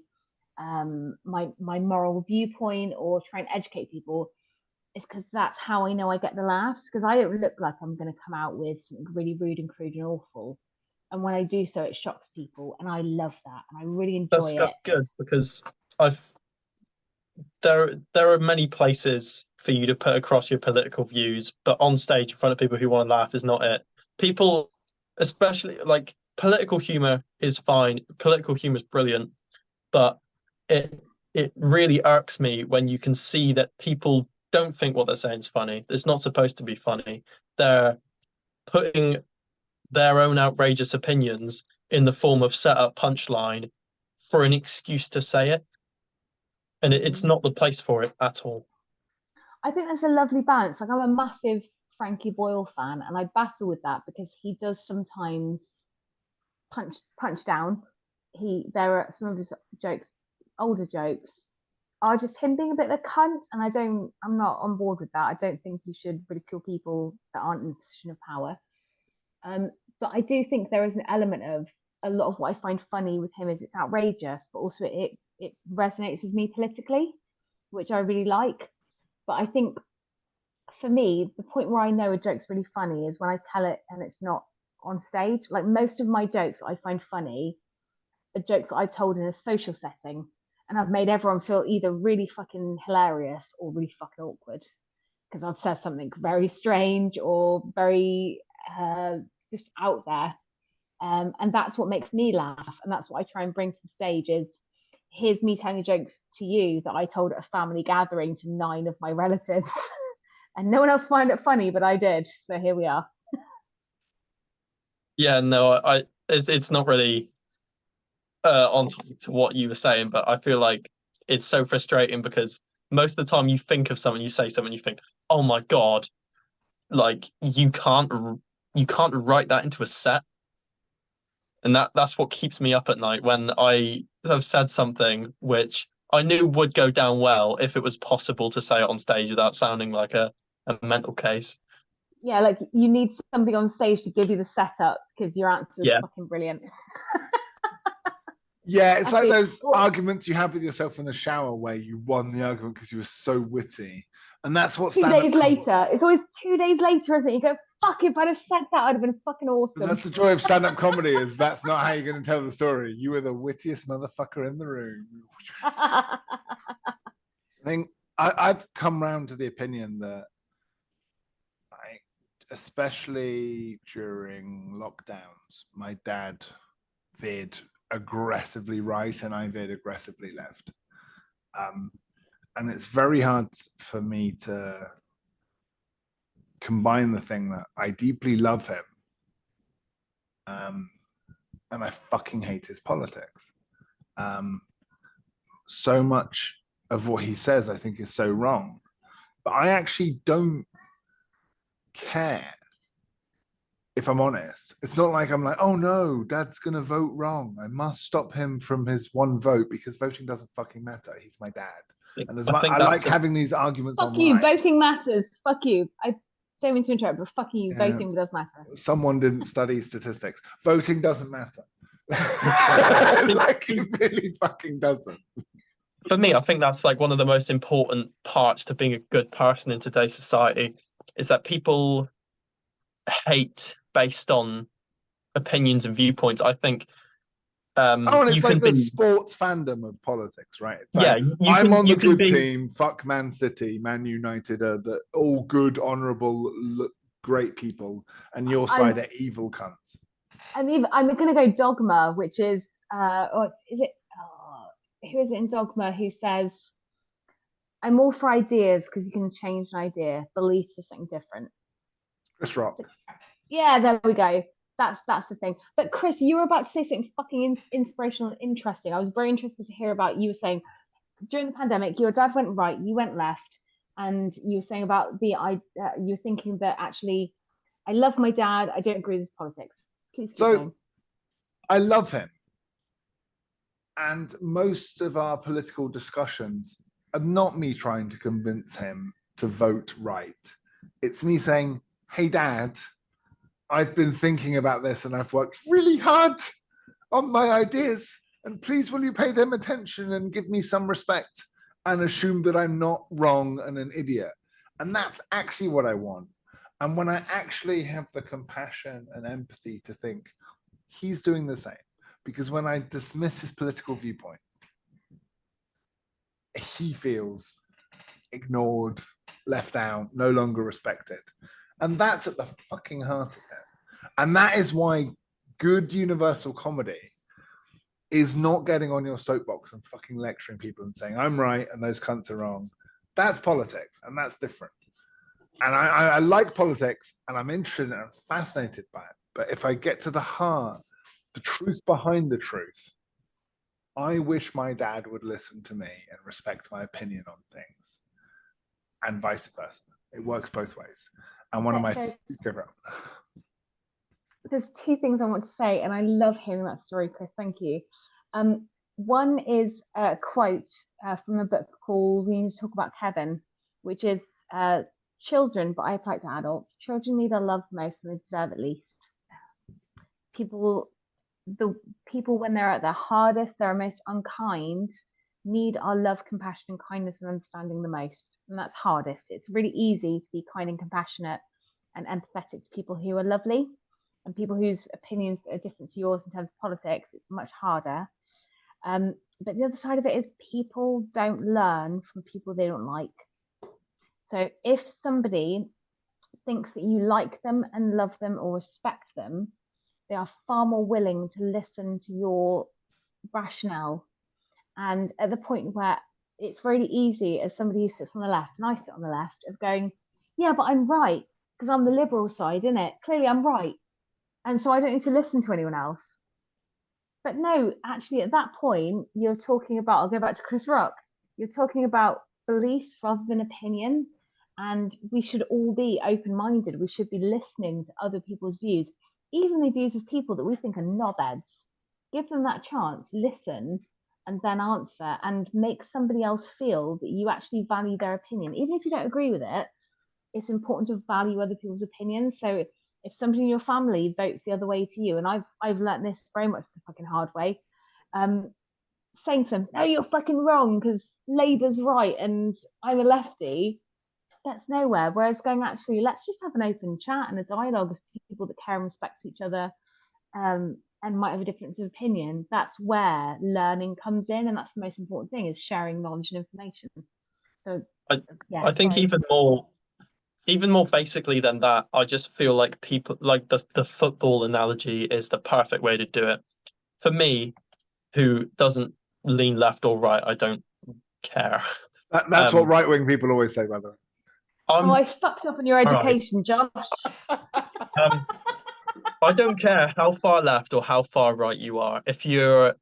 moral viewpoint or try and educate people. It's because that's how I know I get the laughs, because I don't look like I'm going to come out with something really rude and crude and awful. And when I do so, it shocks people, and I love that, and I really enjoy it. That's good, because there are many places for you to put across your political views, but on stage in front of people who want to laugh is not it. People, especially like political humor is fine. Political humor is brilliant, but it really irks me when you can see that people don't think what they're saying is funny. It's not supposed to be funny. They're putting their own outrageous opinions in the form of set up punchline for an excuse to say it. And it's not the place for it at all. I think there's a lovely balance. Like, I'm a massive Frankie Boyle fan, and I battle with that because he does sometimes punch down. There are some of his jokes, older jokes, are just him being a bit of a cunt, and I'm not on board with that. I don't think you should ridicule people that aren't in a position of power. But I do think there is an element of a lot of what I find funny with him is it's outrageous, but also it resonates with me politically, which I really like. But I think for me, the point where I know a joke's really funny is when I tell it and it's not on stage. Like, most of my jokes that I find funny are jokes that I told in a social setting, and I've made everyone feel either really fucking hilarious or really fucking awkward because I've said something very strange or very just out there. And that's what makes me laugh, and that's what I try and bring to the stage is, here's me telling a joke to you that I told at a family gathering to 9 of my relatives. And no one else found it funny, but I did. So here we are. Yeah, no, it's not really on to what you were saying, but I feel like it's so frustrating because most of the time you think of something, you say something, you think, oh my God, like you can't write that into a set. And that's what keeps me up at night when I have said something which I knew would go down well if it was possible to say it on stage without sounding like a mental case. Yeah, like you need something on stage to give you the setup because your answer is fucking brilliant. Yeah, it's like those arguments you have with yourself in the shower where you won the argument because you were so witty. And that's what 2 days later. It's always 2 days later, isn't it? You go, fuck, if I'd have said that, I'd have been fucking awesome. And that's the joy of stand-up comedy, is that's not how you're going to tell the story. You were the wittiest motherfucker in the room. I think I've come round to the opinion that, especially during lockdowns, my dad veered aggressively right and I veered aggressively left. And it's very hard for me to combine the thing that I deeply love him and I fucking hate his politics. So much of what he says I think is so wrong, but I actually don't care, if I'm honest. It's not like I'm like, oh no, dad's gonna vote wrong, I must stop him from his one vote, because voting doesn't fucking matter. He's my dad. And as I like having these arguments fuck online. You, voting matters. Fuck you. I don't mean to interrupt, but fuck you, voting does matter. Someone didn't study statistics. Voting doesn't matter. Like, it really fucking doesn't. For me, I think that's like one of the most important parts to being a good person in today's society, is that people hate based on opinions and viewpoints. I think and it's like the sports fandom of politics, right? It's yeah, like, I'm on the good team, fuck Man City, Man United are the all good, honourable, great people, and your side are evil cunts. I'm going to go Dogma, which is, who is it in Dogma who says, I'm all for ideas because you can change an idea. Beliefs is something different. Chris Rock. Yeah, there we go. That's the thing. But Chris, you were about to say something fucking inspirational and interesting. I was very interested to hear about, you were saying during the pandemic, your dad went right, you went left, and you were saying about you're thinking that actually, I love my dad, I don't agree with his politics. Please keep going. I love him. And most of our political discussions are not me trying to convince him to vote right. It's me saying, hey, Dad, I've been thinking about this and I've worked really hard on my ideas. And please, will you pay them attention and give me some respect and assume that I'm not wrong and an idiot? And that's actually what I want. And when I actually have the compassion and empathy to think he's doing the same, because when I dismiss his political viewpoint, he feels ignored, left out, no longer respected. And that's at the fucking heart of it. And that is why good universal comedy is not getting on your soapbox and fucking lecturing people and saying, I'm right and those cunts are wrong. That's politics, and that's different. And I like politics, and I'm interested and I'm fascinated by it. But if I get to the heart the truth behind the truth. I wish my dad would listen to me and respect my opinion on things, and vice versa. It works both ways. And one of my there's two things I want to say, and I love hearing that story, Chris. Thank you. One is a quote from a book called "We Need to Talk About Kevin," which is children, but I apply it to adults. Children need our love most when they deserve it least. The people when they're at their hardest, they're most unkind, need our love, compassion, and kindness and understanding the most. And that's hardest. It's really easy to be kind and compassionate and empathetic to people who are lovely, and people whose opinions are different to yours in terms of politics. It's much harder. But the other side of it is people don't learn from people they don't like. So if somebody thinks that you like them and love them or respect them, they are far more willing to listen to your rationale. And at the point where it's really easy as somebody who sits on the left, and I sit on the left, of going, yeah, but I'm right, because I'm the liberal side, innit? Clearly I'm right. And so I don't need to listen to anyone else. But no, actually at that point, you're talking about, I'll go back to Chris Rock, you're talking about beliefs rather than opinion. And we should all be open-minded. We should be listening to other people's views, even the views of people that we think are knobheads. Give them that chance, listen, and then answer, and make somebody else feel that you actually value their opinion. Even if you don't agree with it, it's important to value other people's opinions. So if somebody in your family votes the other way to you, and I've learned this very much the fucking hard way, saying to them, no, you're fucking wrong because Labour's right and I'm a lefty, gets nowhere. Whereas going, actually, let's just have an open chat and a dialogue with people that care and respect each other, and might have a difference of opinion. That's where learning comes in, and that's the most important thing, is sharing knowledge and information. So I think even more basically than that, I just feel like people, like the football analogy is the perfect way to do it. For me, who doesn't lean left or right, I don't care. That's what right-wing people always say, by the way. I fucked up on your education, Josh. I don't care how far left or how far right you are. If you're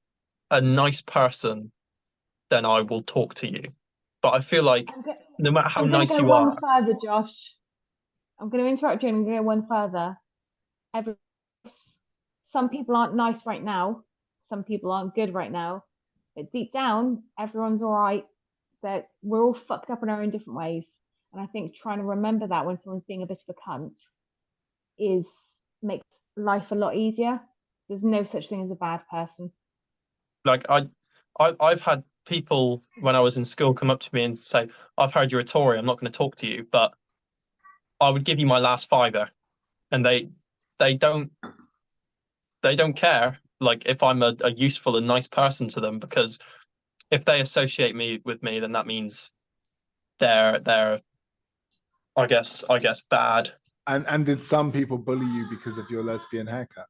a nice person, then I will talk to you. But I feel like no matter how nice you are. I'm going to go one further, Josh. I'm going to interrupt you and go one further. Some people aren't nice right now. Some people aren't good right now. But deep down, everyone's all right. That we're all fucked up in our own different ways. And I think trying to remember that when someone's being a bit of a cunt makes life a lot easier. There's no such thing as a bad person. Like I've had people when I was in school come up to me and say, I've heard you're a Tory, I'm not going to talk to you, but I would give you my last fiver. And they don't care, like, if I'm a useful and nice person to them, because if they associate me with me, then that means they're I guess bad. And did some people bully you because of your lesbian haircut?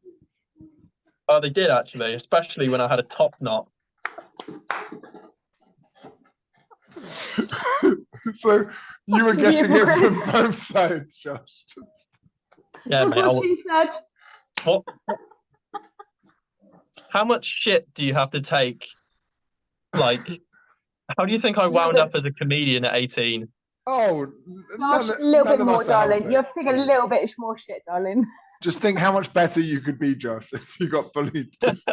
Oh, they did, actually, especially when I had a top knot. So you were getting it from both sides, Josh. Yeah, that's mate, what she said. What? How much shit do you have to take? Like, how do you think I wound up as a comedian at 18? Oh, Josh, a little bit more, darling. You have to take a little bit more shit, darling. Just think how much better you could be, Josh, if you got bullied. That's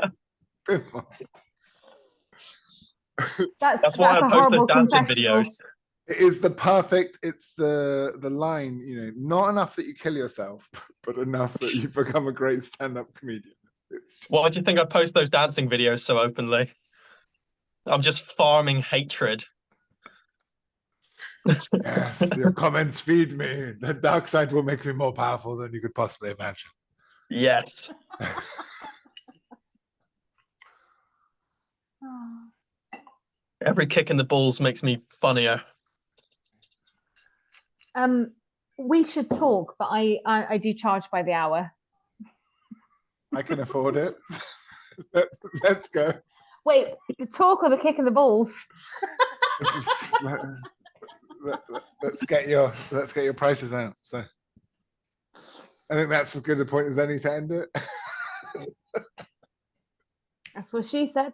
why I post those dancing videos. It is the perfect, it's the line, you know, not enough that you kill yourself, but enough that you become a great stand-up comedian. Why do you think I post those dancing videos so openly? I'm just farming hatred. Yes, your comments feed me. The dark side will make me more powerful than you could possibly imagine. Yes. Every kick in the balls makes me funnier. We should talk, but I do charge by the hour. I can afford it. Let's go. Wait, the talk or the kick in the balls? Let's get your prices out. So I think that's as good a point as any to end it. That's what she said.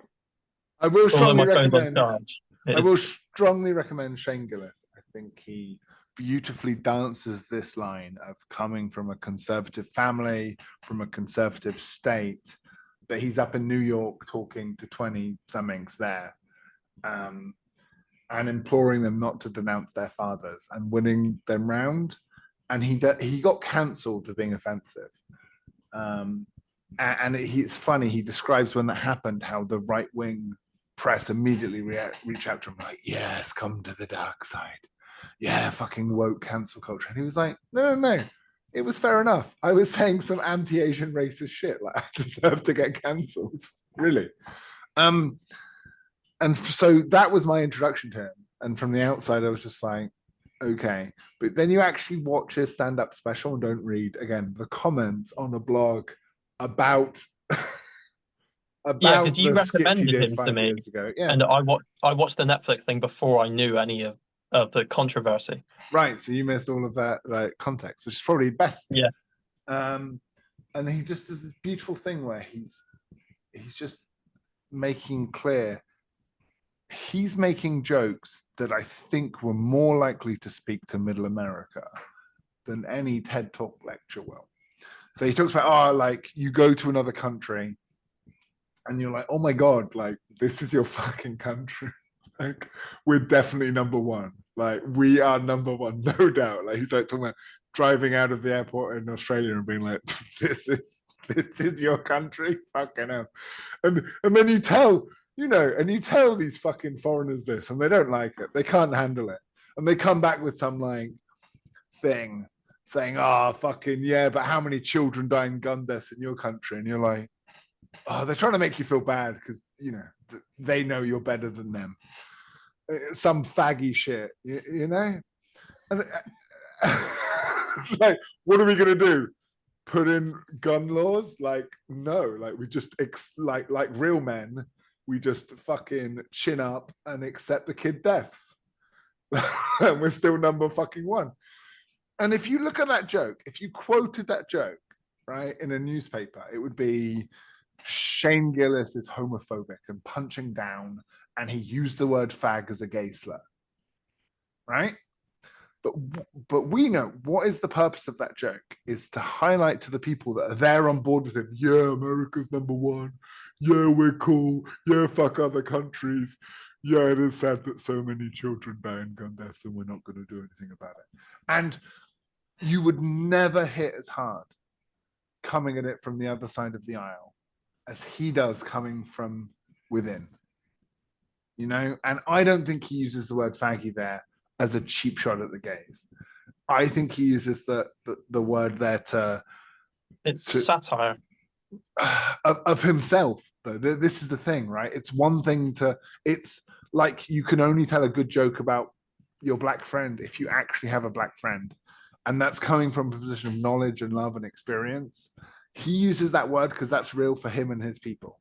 I will Although strongly my phone's on recommend. charge. I will strongly recommend Shane Gillis. I think he beautifully dances this line of coming from a conservative family, from a conservative state, but he's up in New York talking to 20-somethings there, and imploring them not to denounce their fathers and winning them round. And he got cancelled for being offensive. It's funny, he describes when that happened, how the right-wing press immediately reach out to him like, yes, come to the dark side. Yeah, fucking woke cancel culture. And he was like, no. It was fair enough. I was saying some anti-Asian racist shit. Like, I deserve to get cancelled. Really. And so that was my introduction to him. And from the outside, I was just like, okay. But then you actually watch his stand-up special and don't read, again, the comments on a blog about because you the skit he recommended did him to 5 me, years ago. Yeah. and I watched the Netflix thing before I knew any of the controversy. Right. So you missed all of that like context, which is probably best. Yeah. And he just does this beautiful thing where he's just making clear he's making jokes that I think were more likely to speak to middle America than any TED Talk lecture will. So he talks about, like, you go to another country and you're like, oh my God, like, this is your fucking country. Like, we're definitely number one. Like, we are number one, no doubt. Like, he's like talking about driving out of the airport in Australia and being like, this is your country? Fucking hell. And then you tell, and you tell these fucking foreigners this, and they don't like it. They can't handle it. And they come back with some, like, thing saying, fucking, yeah, but how many children die in gun deaths in your country? And you're like, they're trying to make you feel bad because, they know you're better than them. Some faggy shit, And like, what are we going to do? Put in gun laws? Like, no, like we just, like real men, we just fucking chin up and accept the kid deaths. And we're still number fucking one. And if you look at that joke, if you quoted that joke, right, in a newspaper, it would be Shane Gillis is homophobic and punching down, and he used the word fag as a gay slur, right? But we know what is the purpose of that joke is to highlight to the people that are there on board with him. Yeah, America's number one. Yeah, we're cool. Yeah, fuck other countries. Yeah, it is sad that so many children die in gun deaths and we're not going to do anything about it. And you would never hit as hard coming at it from the other side of the aisle as he does coming from within. And I don't think he uses the word faggy there as a cheap shot at the gays. I think he uses the word there to satire of himself, though. This is the thing, right? It's one thing it's like you can only tell a good joke about your black friend if you actually have a black friend, and that's coming from a position of knowledge and love and experience. He uses that word because that's real for him and his people,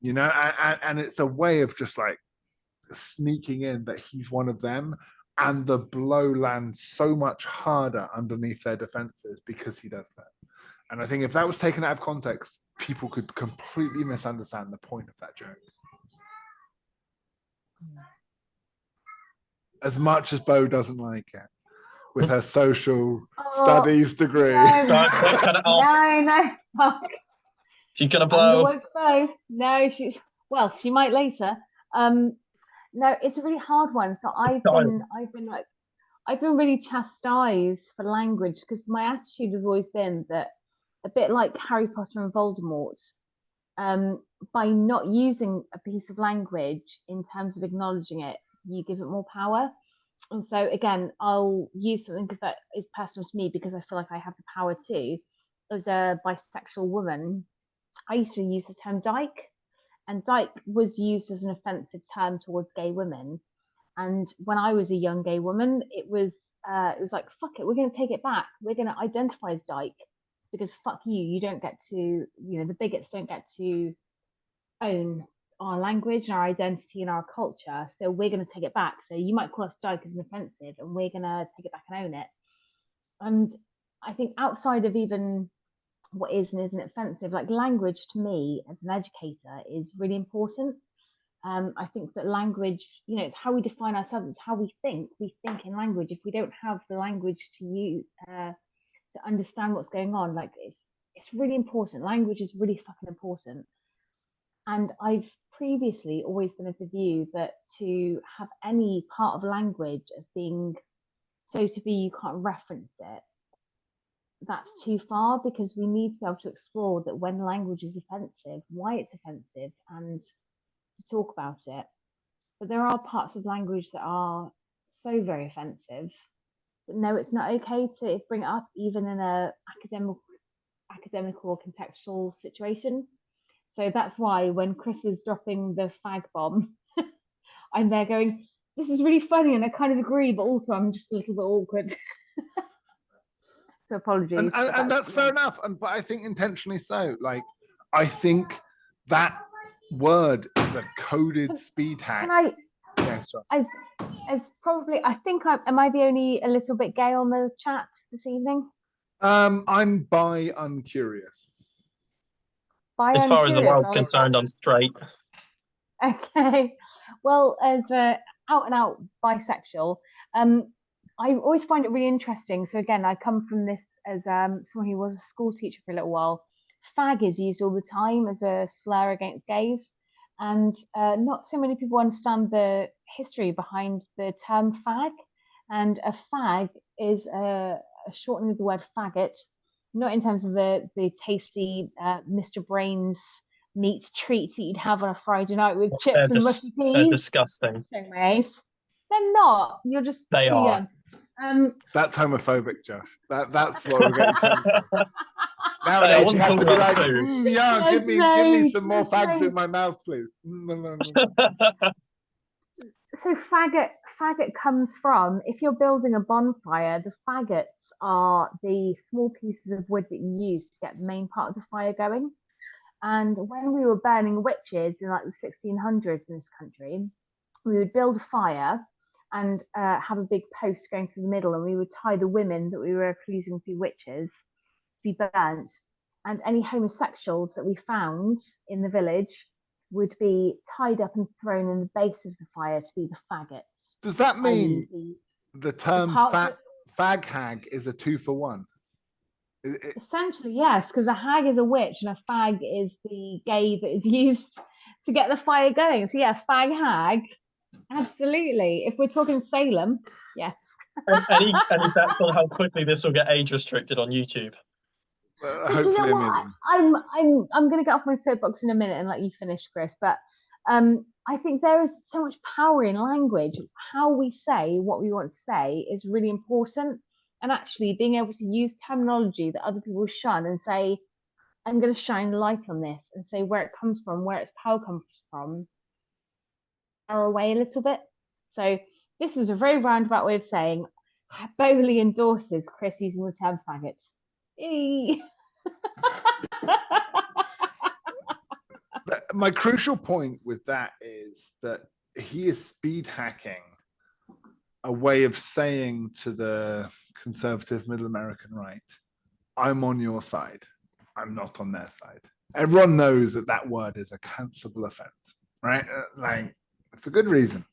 and it's a way of just like sneaking in that he's one of them, and the blow lands so much harder underneath their defenses because he does that. And I think if that was taken out of context, people could completely misunderstand the point of that joke. As much as Beaux doesn't like it, with her social studies degree. No. Fuck. She's gonna blow. No, she might later. No, it's a really hard one. So I've been really chastised for language because my attitude has always been that, a bit like Harry Potter and Voldemort, by not using a piece of language in terms of acknowledging it, you give it more power. And so again, I'll use something that is personal to me because I feel like I have the power too. As a bisexual woman, I used to use the term dyke, and dyke was used as an offensive term towards gay women. And when I was a young gay woman, it was like, fuck it, we're going to take it back. We're going to identify as dyke because fuck you. You don't get to, the bigots don't get to own our language and our identity and our culture. So we're going to take it back. So you might call us dyke as an offensive, and we're going to take it back and own it. And I think outside of even what is and isn't offensive. Like language to me as an educator is really important. I think that language, it's how we define ourselves, it's how we think. We think in language. If we don't have the language to use to understand what's going on, like it's really important. Language is really fucking important. And I've previously always been of the view that to have any part of language as being so to be you can't reference it, that's too far, because we need to be able to explore that when language is offensive, why it's offensive, and to talk about it. But there are parts of language that are so very offensive that no, it's not okay to bring it up, even in a academic or contextual situation. So that's why when Chris is dropping the fag bomb, I'm there going, this is really funny, and I kind of agree, but also I'm just a little bit awkward. So apologies. And that's fair enough. But I think intentionally so. Like, I think that word is a coded speed hack. As probably, I think am I the only a little bit gay on the chat this evening? I'm bi uncurious. As far as the world's concerned, I'm straight. Okay. Well, as out and out bisexual, I always find it really interesting. So again, I come from this as someone who was a school teacher for a little while. Fag is used all the time as a slur against gays, and not so many people understand the history behind the term fag. And a fag is a shortening of the word faggot, not in terms of the tasty Mr. Brains meat treats that you'd have on a Friday night with chips and mushy peas. They're disgusting. They're not. You're just they are. Young. That's homophobic, Josh. That's what we're getting cancelled. Nowadays, you have to be like, yeah, give me some more fags in my mouth, please. So faggot comes from, if you're building a bonfire, the faggots are the small pieces of wood that you use to get the main part of the fire going. And when we were burning witches in like the 1600s in this country, we would build a fire and have a big post going through the middle, and we would tie the women that we were accusing to be witches to be burnt, and any homosexuals that we found in the village would be tied up and thrown in the base of the fire to be the faggots. Does that mean the term fag hag is a 2-for-1? Essentially, yes, because a hag is a witch and a fag is the gay that is used to get the fire going. So yeah, fag hag, absolutely. If we're talking Salem, yes. Any bets on how quickly this will get age restricted on YouTube? Hopefully, I'm going to get off my soapbox in a minute and let you finish, Chris. But I think there is so much power in language. How we say what we want to say is really important. And actually being able to use terminology that other people shun and say, I'm going to shine light on this and say where it comes from, where its power comes from, are away a little bit. So this is a very roundabout way of saying Bowley endorses Chris using the term faggot. My crucial point with that is that he is speed hacking a way of saying to the conservative middle American right, I'm on your side, I'm not on their side. Everyone knows that that word is a cancelable offense, right? Like, for good reason.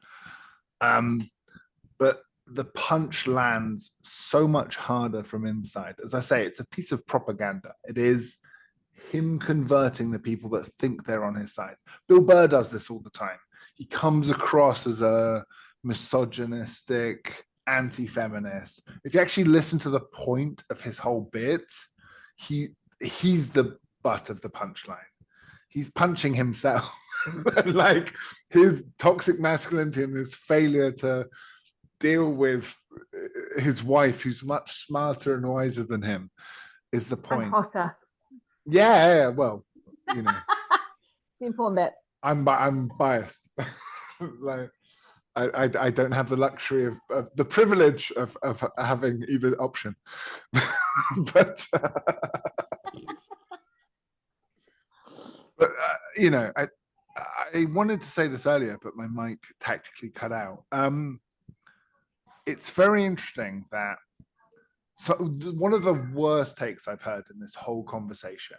But the punch lands so much harder from inside. As I say, it's a piece of propaganda. It is him converting the people that think they're on his side. Bill Burr does this all the time. He comes across as a misogynistic, anti-feminist. If you actually listen to the point of his whole bit, he's the butt of the punchline. He's punching himself. Like his toxic masculinity and his failure to deal with his wife, who's much smarter and wiser than him, is the point. Hotter. Yeah, well, you know. The important bit. I'm biased. Like I don't have the luxury of the privilege of having either option. But you know, I wanted to say this earlier, but my mic tactically cut out. It's very interesting that So one of the worst takes I've heard in this whole conversation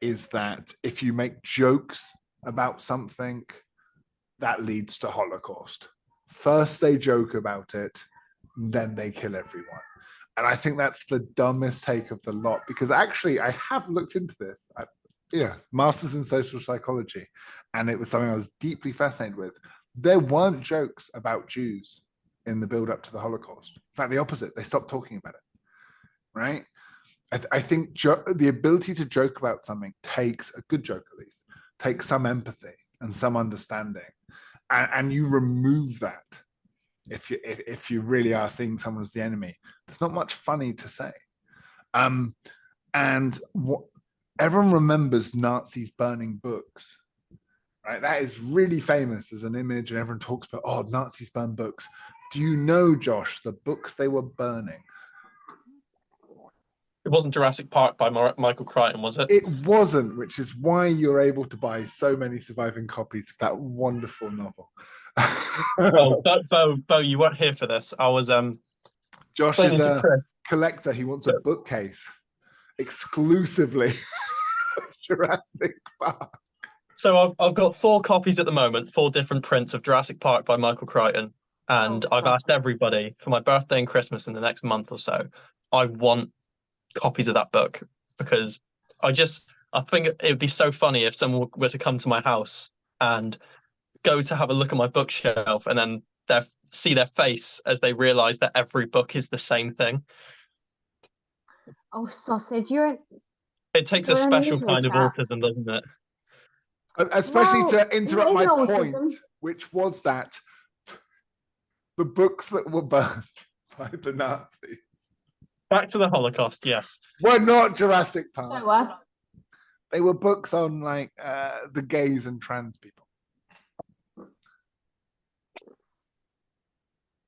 is that if you make jokes about something, that leads to Holocaust. First they joke about it, then they kill everyone. And I think that's the dumbest take of the lot, because actually I have looked into this. Masters in social psychology, and it was something I was deeply fascinated with. There weren't jokes about Jews in the build up to the Holocaust. In fact, the opposite. They stopped talking about it, right? I think the ability to joke about something takes, a good joke at least, takes some empathy and some understanding. And you remove that if you really are seeing someone as the enemy. There's not much funny to say. And what everyone remembers Nazis burning books, right? That is really famous as an image, and everyone talks about, oh, Nazis burn books. Do you know, Josh, the books they were burning? It wasn't Jurassic Park by Michael Crichton, was it? It wasn't, which is why you're able to buy so many surviving copies of that wonderful novel. Beaux, you weren't here for this. I was Josh is a Chris. collector. He wants a bookcase exclusively of Jurassic Park. So I've got 4 copies at the moment, 4 different prints of Jurassic Park by Michael Crichton. And I've asked everybody for my birthday and Christmas in the next month or so, I want copies of that book, because I think it would be so funny if someone were to come to my house and go to have a look at my bookshelf and then see their face as they realize that every book is the same thing. Oh, sausage, it takes a special kind of autism, doesn't it? Especially to interrupt my point, which was that the books that were burned by the Nazis, back to the Holocaust, yes, were not Jurassic Park. So what? They were books on like the gays and trans people.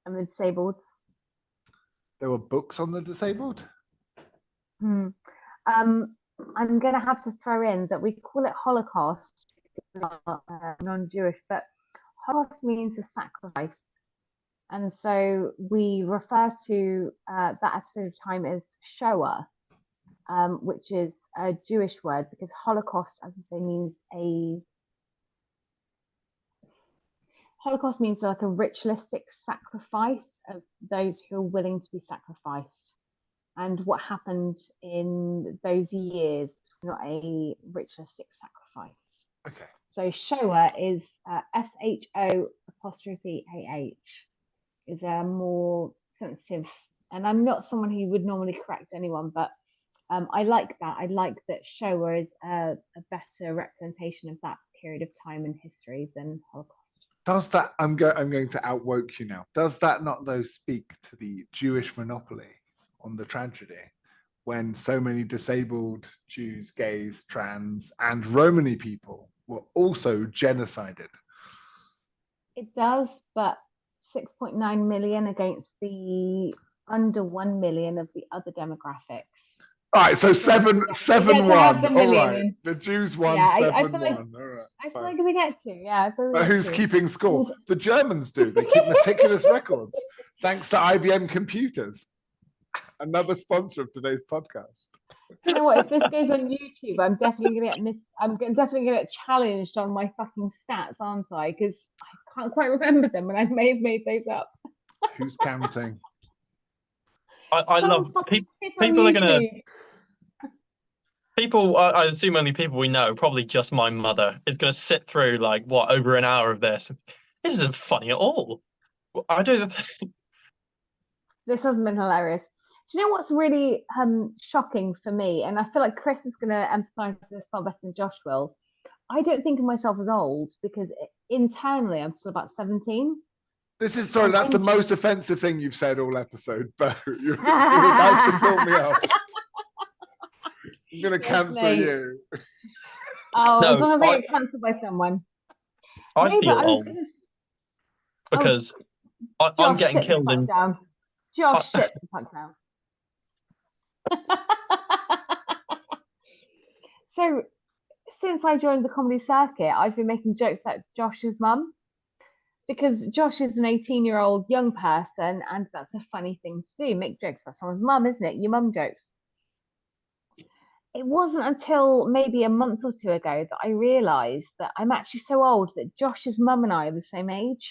And the disabled. There were books on the disabled. I'm going to have to throw in that we call it Holocaust, non-Jewish, but Holocaust means a sacrifice. And so we refer to that episode of time as Shoah, which is a Jewish word, because Holocaust, as I say, means Holocaust means like a ritualistic sacrifice of those who are willing to be sacrificed. And what happened in those years was not a ritualistic sacrifice. Okay. So Shoah is SHO''AH, is a more sensitive, and I'm not someone who would normally correct anyone, but I like that. I like that Shoah is a better representation of that period of time in history than Holocaust. Does that, I'm going to outwoke you now. Does that not though speak to the Jewish monopoly on the tragedy, when so many disabled Jews, gays, trans, and Romani people were also genocided? It does, but 6.9 million against the under 1 million of the other demographics. All right, so 7-1. All right, the Jews won 7-1. All right, I feel like we get to, yeah. But who's keeping score? The Germans do. They keep meticulous records, thanks to IBM computers. Another sponsor of today's podcast. You know what? If this goes on YouTube, I'm definitely gonna get challenged on my fucking stats, aren't I? Because I can't quite remember them, and I may have made those up. Who's counting? I love people are gonna. People, I assume only people we know, probably just my mother, is going to sit through like over an hour of this. This isn't funny at all. I do the thing. This hasn't been hilarious. Do you know what's really shocking for me? And I feel like Chris is going to empathise with this far better than Josh will. I don't think of myself as old, because internally I'm still about 17. That's the most offensive thing you've said all episode, Beau. You're about to pull me off. I'm going to cancel you. Oh, no, as long as I get cancelled by someone. I feel old. Because I'm getting killed in... Josh, shit the fuck down. So, since I joined the comedy circuit, I've been making jokes about Josh's mum, because Josh is an 18-year-old young person, and that's a funny thing to do. Make jokes about someone's mum, isn't it? Your mum jokes. It wasn't until maybe a month or two ago that I realised that I'm actually so old that Josh's mum and I are the same age.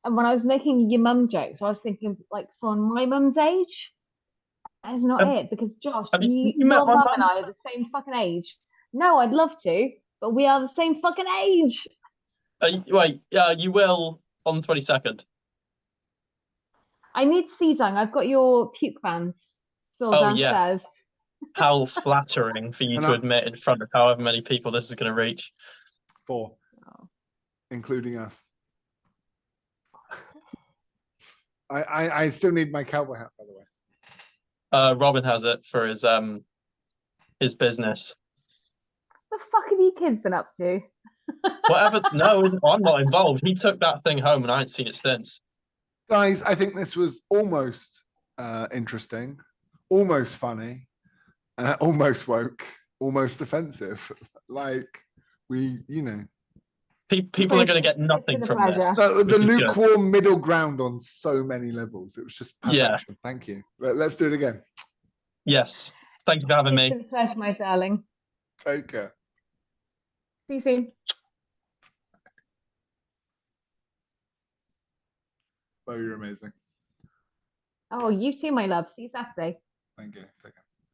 And when I was making your mum jokes, I was thinking like someone my mum's age. That is not Um, it, because Josh, have you your met my mum and mum? I are the same fucking age. No, I'd love to, but we are the same fucking age. Wait, yeah, you will on the 22nd. I need to see something. I've got your puke vans still Oh, downstairs. yes. How flattering for you And to admit in front of however many people this is going to reach. 4, Oh. including us. I still need my cowboy hat, by the way. Robin has it for his business. What the fuck have you kids been up to? Whatever. No, I'm not involved. He took that thing home, and I ain't seen it since. Guys, I think this was almost interesting, almost funny, almost woke, almost offensive. Like we, People are going to get It's nothing been a from pleasure. this. so the which is good. lukewarm middle ground on so many levels. It was just Yeah. perfection. Thank you. Let's do it again. Yes. Thank you for having It's me. been a pleasure, my darling. Take care. See you soon. Oh, you're amazing. Oh, you too, my love. See you Saturday. Thank you. Take care.